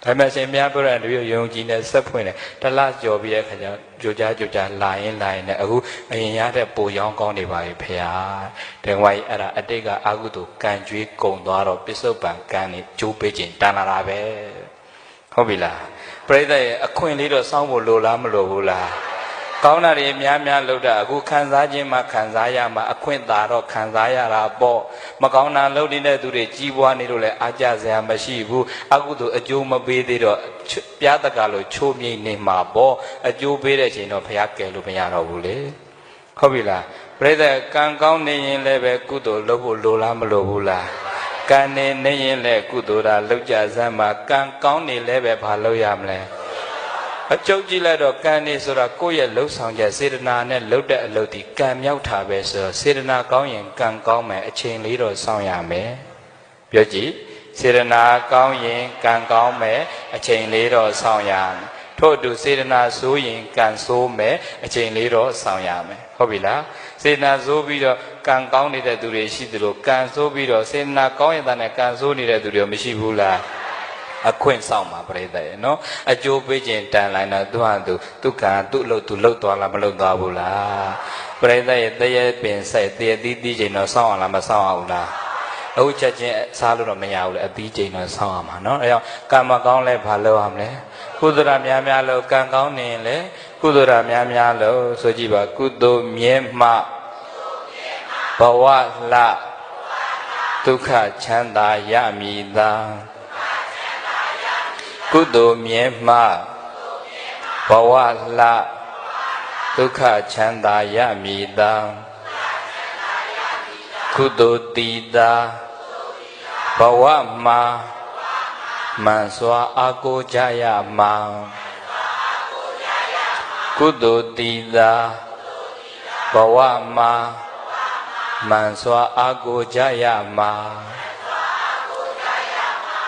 Speaker 1: ဒါပေမဲ့ရှင်မယားပြောတဲ့တပည့်တော်ယုံကြည်နဲ့ဆက်ဖွင့်တယ်တလကြော်ပြီးတဲ့ခါကျကြိုကြားလာရင်နဲ့အခုအရင်ရတဲ့ပိုရောင်းကောင်းနေပါပြီဖေဟာတဲ့ဝိုင်းအဲ့ဒါအတိတ်ကအာဟုတုကံကြွေးကုံသွားတော့ပစ္စုပန်ကံနေကျိုးပေးခြင်းတန်လာတာပဲဟုတ်ပြီလားပြိဿရဲ့အခွင့်လေးတော့စောင်းဖို့လိုလားမလိုဘူးလားကောင်းတာတွေများလုပ်တာအခုခံစားခြင်းမှခံစားရမှာအခွင့်သာတော့ခံစားရတာပေါ့မကောင်းတာလုပ်နေတဲ့သူတွေကြီးပွားနေလို့လည်းအားကြစရာမရှိဘူးအကုသို့အကျိုးမပေးသေးတော့ပြားတကလို့ချိုးမြိတ်နေမှာပေါ့အကျိုးပေးတဲ့ချိန်တော့ဘုရားကယ်လို့မရတော့ဘူးလေဟုတ်ပြီလားပြိဿကံကောင်းနေရင်လည်းပဲကုသိုလ်လုပ်ဖို့လိုလားမလိုဘူးလားကံနေရင်လည်းကုသိုလ်တာလောက်ကြစမ်းမှာကံကောင်းနေလည်းပဲဘာလုပ်ရမလဲအကျုပ်ကြည့်လိုက်တော့ကံနေဆိုတာကိုယ့်ရဲ့လှုပ်ဆောင်ချက်စေတနာနဲ့လှုပ်တဲ့အလုပ်ဒီကံမြောက်တာပဲဆိုတော့စေတနာကောင်းရင်ကံကောင်းမယ်အချိန်လေးတော့စောင့်ရမယ်ပြောကြည့်စေတနာကောင်းရင်ကံကောင်းမယ်အချိန်လေးတော့စောင့်ရမယ်ထို့အတူစေတနာဆိုးရင်ကံဆိုးမယ်အချိန်လေးတော့စောင့်ရမယ်ဟုတ်ပြီလားစေတနာဆိုးပြီးတော့ကံကောင်းနေတဲ့သူတွေရှိသလိုကံဆိုးပြီးတော့စေတနာကောင်းရင်တည်းကံဆိုးနေတဲ့သူတွေမရှိဘူးလားအခွင့်ဆောင်ပါပြိဿရဲ့နော်အကျိုးပေးခြင်းတန်လိုက်တော့သူဟာသူကံသူ့လို့သူလှုပ်သွားလားမလှုပ်သွားဘူးလားပြိဿရဲ့တရေပင်ဆိုင်တရေသီးသီးခြင်းတော့စောင့်အောင်လားမစောင့်အောင်လားအခုချက်ချင်းစားလို့တော့မရဘူးလေအသီးခြင်းတော့စောင့်အောင်ပါနော်အဲကြောင့်ကံမကောင်းလဲဘာလုပ်ရမလဲကုသိုလ်များလို့ကံကောင်းနေရင်လေကုသိုလ်များလို့ဆိုကြည့်ပါကုသိုလ်မြဲမှဘဝလှဒုက္ခချမ်းသာရမည်သာကုသိုလ်မြဲမှဘဝလှဒုက္ခချမ်းသာရမည်သာကုသိုလ်တည်သာဘဝမှာမှန်စွာအားကိုးကြရမှာကုသိုလ်တည်သာဘဝမှာမှန်စွာအားကိုးကြရမှာ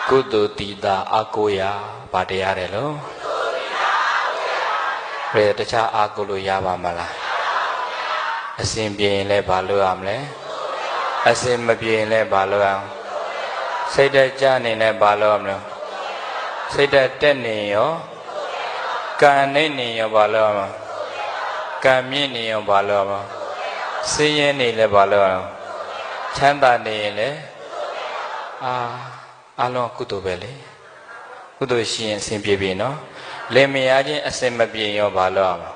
Speaker 1: ကုသိုလ်တည်သာအားကိုးရဗာတရားတယ်လို့ဘယ်တခြားအားကိုးလို့ရပါမလားအစဉ်ပြေရင်လည်းဘာလို့ရမလဲအစဉ်မပြေရင်လည်းဘာလို့ရအောင်စိတ်တကြနေလည်းဘာလို့ရမလဲစိတ်တက်နေရောကံနေရောဘာလို့ရမလဲကံမြင့်နေရောဘာလို့ရမလဲစင်းရဲနေလည်းဘာလို့ရအောင်ချမ်းသာနေရင်လည်းအလုံးကုသိုလ်ပဲလေကုသိုလ်ရှိရင်အစဉ်ပြေပြီနော်လင်မယားချင်းအစဉ်မပြေရောဘာလို့ရမလဲ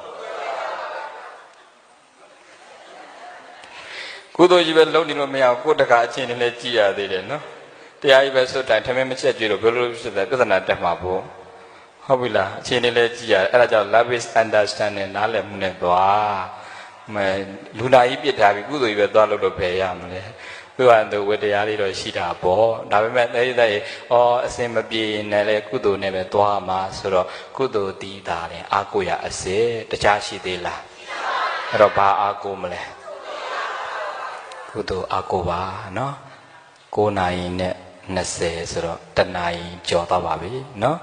Speaker 1: ကုသိုလ်ကြီးပဲလုံးနေလို့မရဘူးကိုယ်တကာအချင်းနဲ့လည်းကြည်ရသေးတယ်နော်တရားကြီးပဲစွတ်တိုင်ထမင်းမချက်ကြည့်လို့ဘယ်လိုဖြစ်လဲပြဿနာတက်မှာပေါ့ဟုတ်ပြီလားအချင်းနဲ့လည်းကြည်ရအဲ့ဒါကြောင့် love is understanding နားလည်မှုနဲ့သွားလူနာကြီးပြစ်ထားပြီးကုသိုလ်ကြီးပဲသွားလို့တော့ဘယ်ရမလဲသူကသူဝတ္တရားလေးတော့ရှိတာပေါ့ဒါပေမဲ့တဲ့အစင်မပြေနဲ့လေကုသိုလ်နဲ့ပဲသွားမှာဆိုတော့ကုသိုလ်တည်တာတယ်အာကိုရအစစ်တခြားရှိသေးလားအဲ့တော့ဘာအာကိုမလဲကုသိုလ်အာကိုပါနော်9 နာရီနဲ့20ဆိုတော့1 နာရီကျော်သွားပါပြီနော်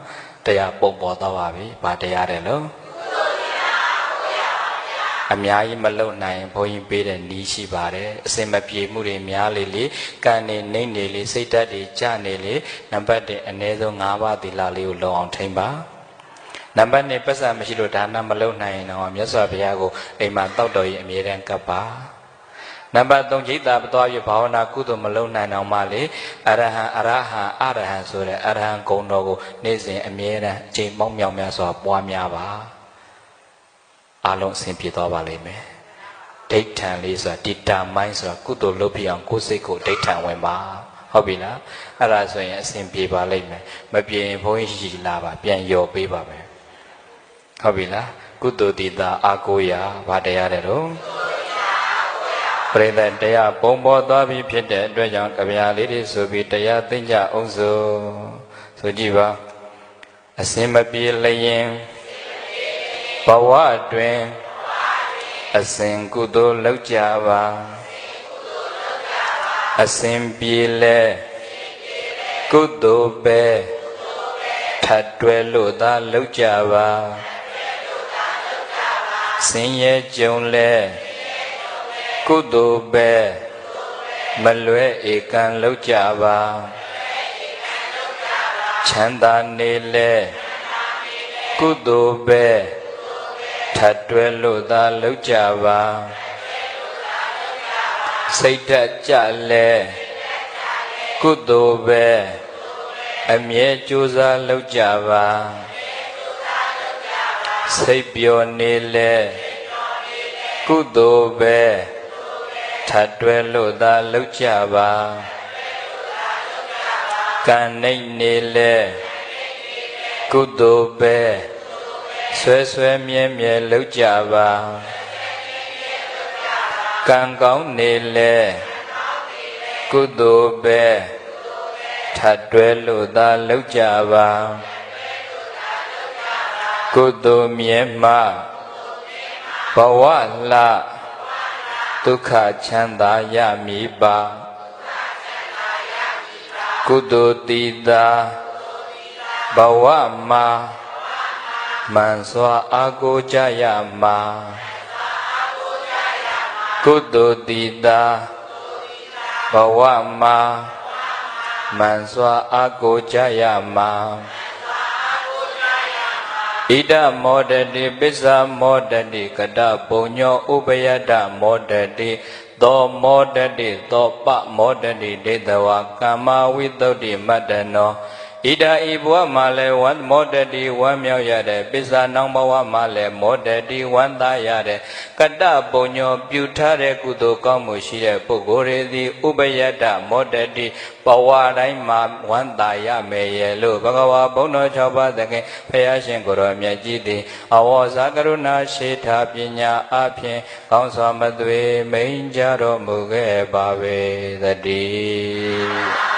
Speaker 1: တရားပုံပေါ်သွားပါပြီဘာတရားတယ်လို့ကုသိုလ်တရားကိုရပါဗျာ အများကြီးမလုံနိုင်ဘုန်းကြီးပေးတဲ့နီးရှိပါတယ်အစင်မပြေမှုတွေများလေလေကံနေနှိမ့်နေလေစိတ်ဓာတ်တွေကျနေလေနံပါတ်1အနည်းဆုံး5ပါးသီလလေးကိုလုံအောင်ထိန်းပါနံပါတ်2ပတ်စံမရှိလို့ဒါနမလုံနိုင်ရင်တော့မြတ်စွာဘုရားကိုအိမ်မှာတောက်တော်ရင်အမြဲတမ်းကပ်ပါနံပါတ်3จิตတာပသွားပြဘာဝနာကုသိုလ်မလုံနိုင်အောင်မလေအရဟံအရဟံဆိုတဲ့အရဟံဂုဏ်တော်ကိုနေ့စဉ်အမြဲတမ်းအချိန်ပေါင်းမြောက်များစွာပွားများပါအားလုံးအဆင်ပြေသွားပါလိမ့်မယ်ဒိဋ္ဌံလေးဆိုတာတိတာမိုင်းဆိုတာကုသိုလ်လုပ်ပြအောင်ကိုယ်စိတ်ကိုဒိဋ္ဌံဝင်ပါဟုတ်ပြီလားအဲ့ဒါဆိုရင်အဆင်ပြေပါလိမ့်မယ်မပြေရင်ဘုန်းကြီးလာပါပြန်ယော်ပေးပါမယ်ဟုတ်ပြီလားကုသိုလ်တိတာအာကိုရာဘာတရားတဲ့တော့ပရိသတ်တရားပုံပေါ်သွားပြီဖြစ်တဲ့အတွက်ကြောင့်ကြဗျာလေးတွေဆိုပြီးတရားသိကြအောင်ဆိုကြည့်ပါအစင်မပြေလျင်ဘဝတွင်အစဉ်ကုသိုလ်လုပ်ကြပါအစဉ်ပြေလဲကုသိုလ်ပဲထပ်တွဲလို့သာလုပ်ကြပါဆင်းရဲကြုံလဲကုသိုလ်ပဲမလွဲဧကံလုပ်ကြပါချမ်းသာနေလဲကုသိုလ်ပဲထပ်တွဲလို့သာလုပ်ကြပါစိတ်ဓာတ်ကြလဲကုသိုလ်ပဲအမြဲကြိုးစားလုပ်ကြပါစိတ်ပျော်နေလဲကုသိုလ်ပဲထပ်တွဲလို့သာလုပ်ကြပါကံနှိမ့်နေလဲကုသိုလ်ပဲဆွဲမြဲမြဲလုပ်ကြပါကံကောင်းနေလဲကုသိုလ်ပဲထပ်တွဲလို့သာလုပ်ကြပါကုသိုလ်မြဲမှဘဝလှဒုက္ခချမ်းသာရမည်ပါကုသိုလ်တိတာဘဝမှာမှန်စွာအာကိုကြရမှာကုသိုလ်တိတာဘဝမှာမှန်စွာအာကိုကြရမှာဣဒမောဒတိပစ္ဆမောဒတိကတပုညောဥပယတမောဒတိသောမောဒတိသောပမောဒတိဒိဋ္ဌဝါကမ္မဝိသုဒ္ဓိမတ္တနောဣဒဤဘဝမှာလည်းဝမ်းမောဒတိဝမ်းမြောက်ရတဲ့ပစ္ဆာနောင်ဘဝမှာလည်းမောဒတိဝမ်းသာရတဲ့ကတ္တပုညောပြုထားတဲ့ကုသိုလ်ကောင်းမှုရှိတဲ့ပုဂ္ဂိုလ်တွေသည်ဥပယတ္တမောဒတိဘဝတိုင်းမှာဝမ်းသာရမယ်ရဲ့လို့ဘဂဝါဘုန်းတော်၆ပါးသခင်ဖယားရှင်ကိုယ်တော်မြတ်ကြီးသည်အဝေါ်စာကရုဏာရှိထားပညာအဖြင့်ကောင်းစွာမသွေမိန်ကြတော်မူခဲ့ပါပေသတည်း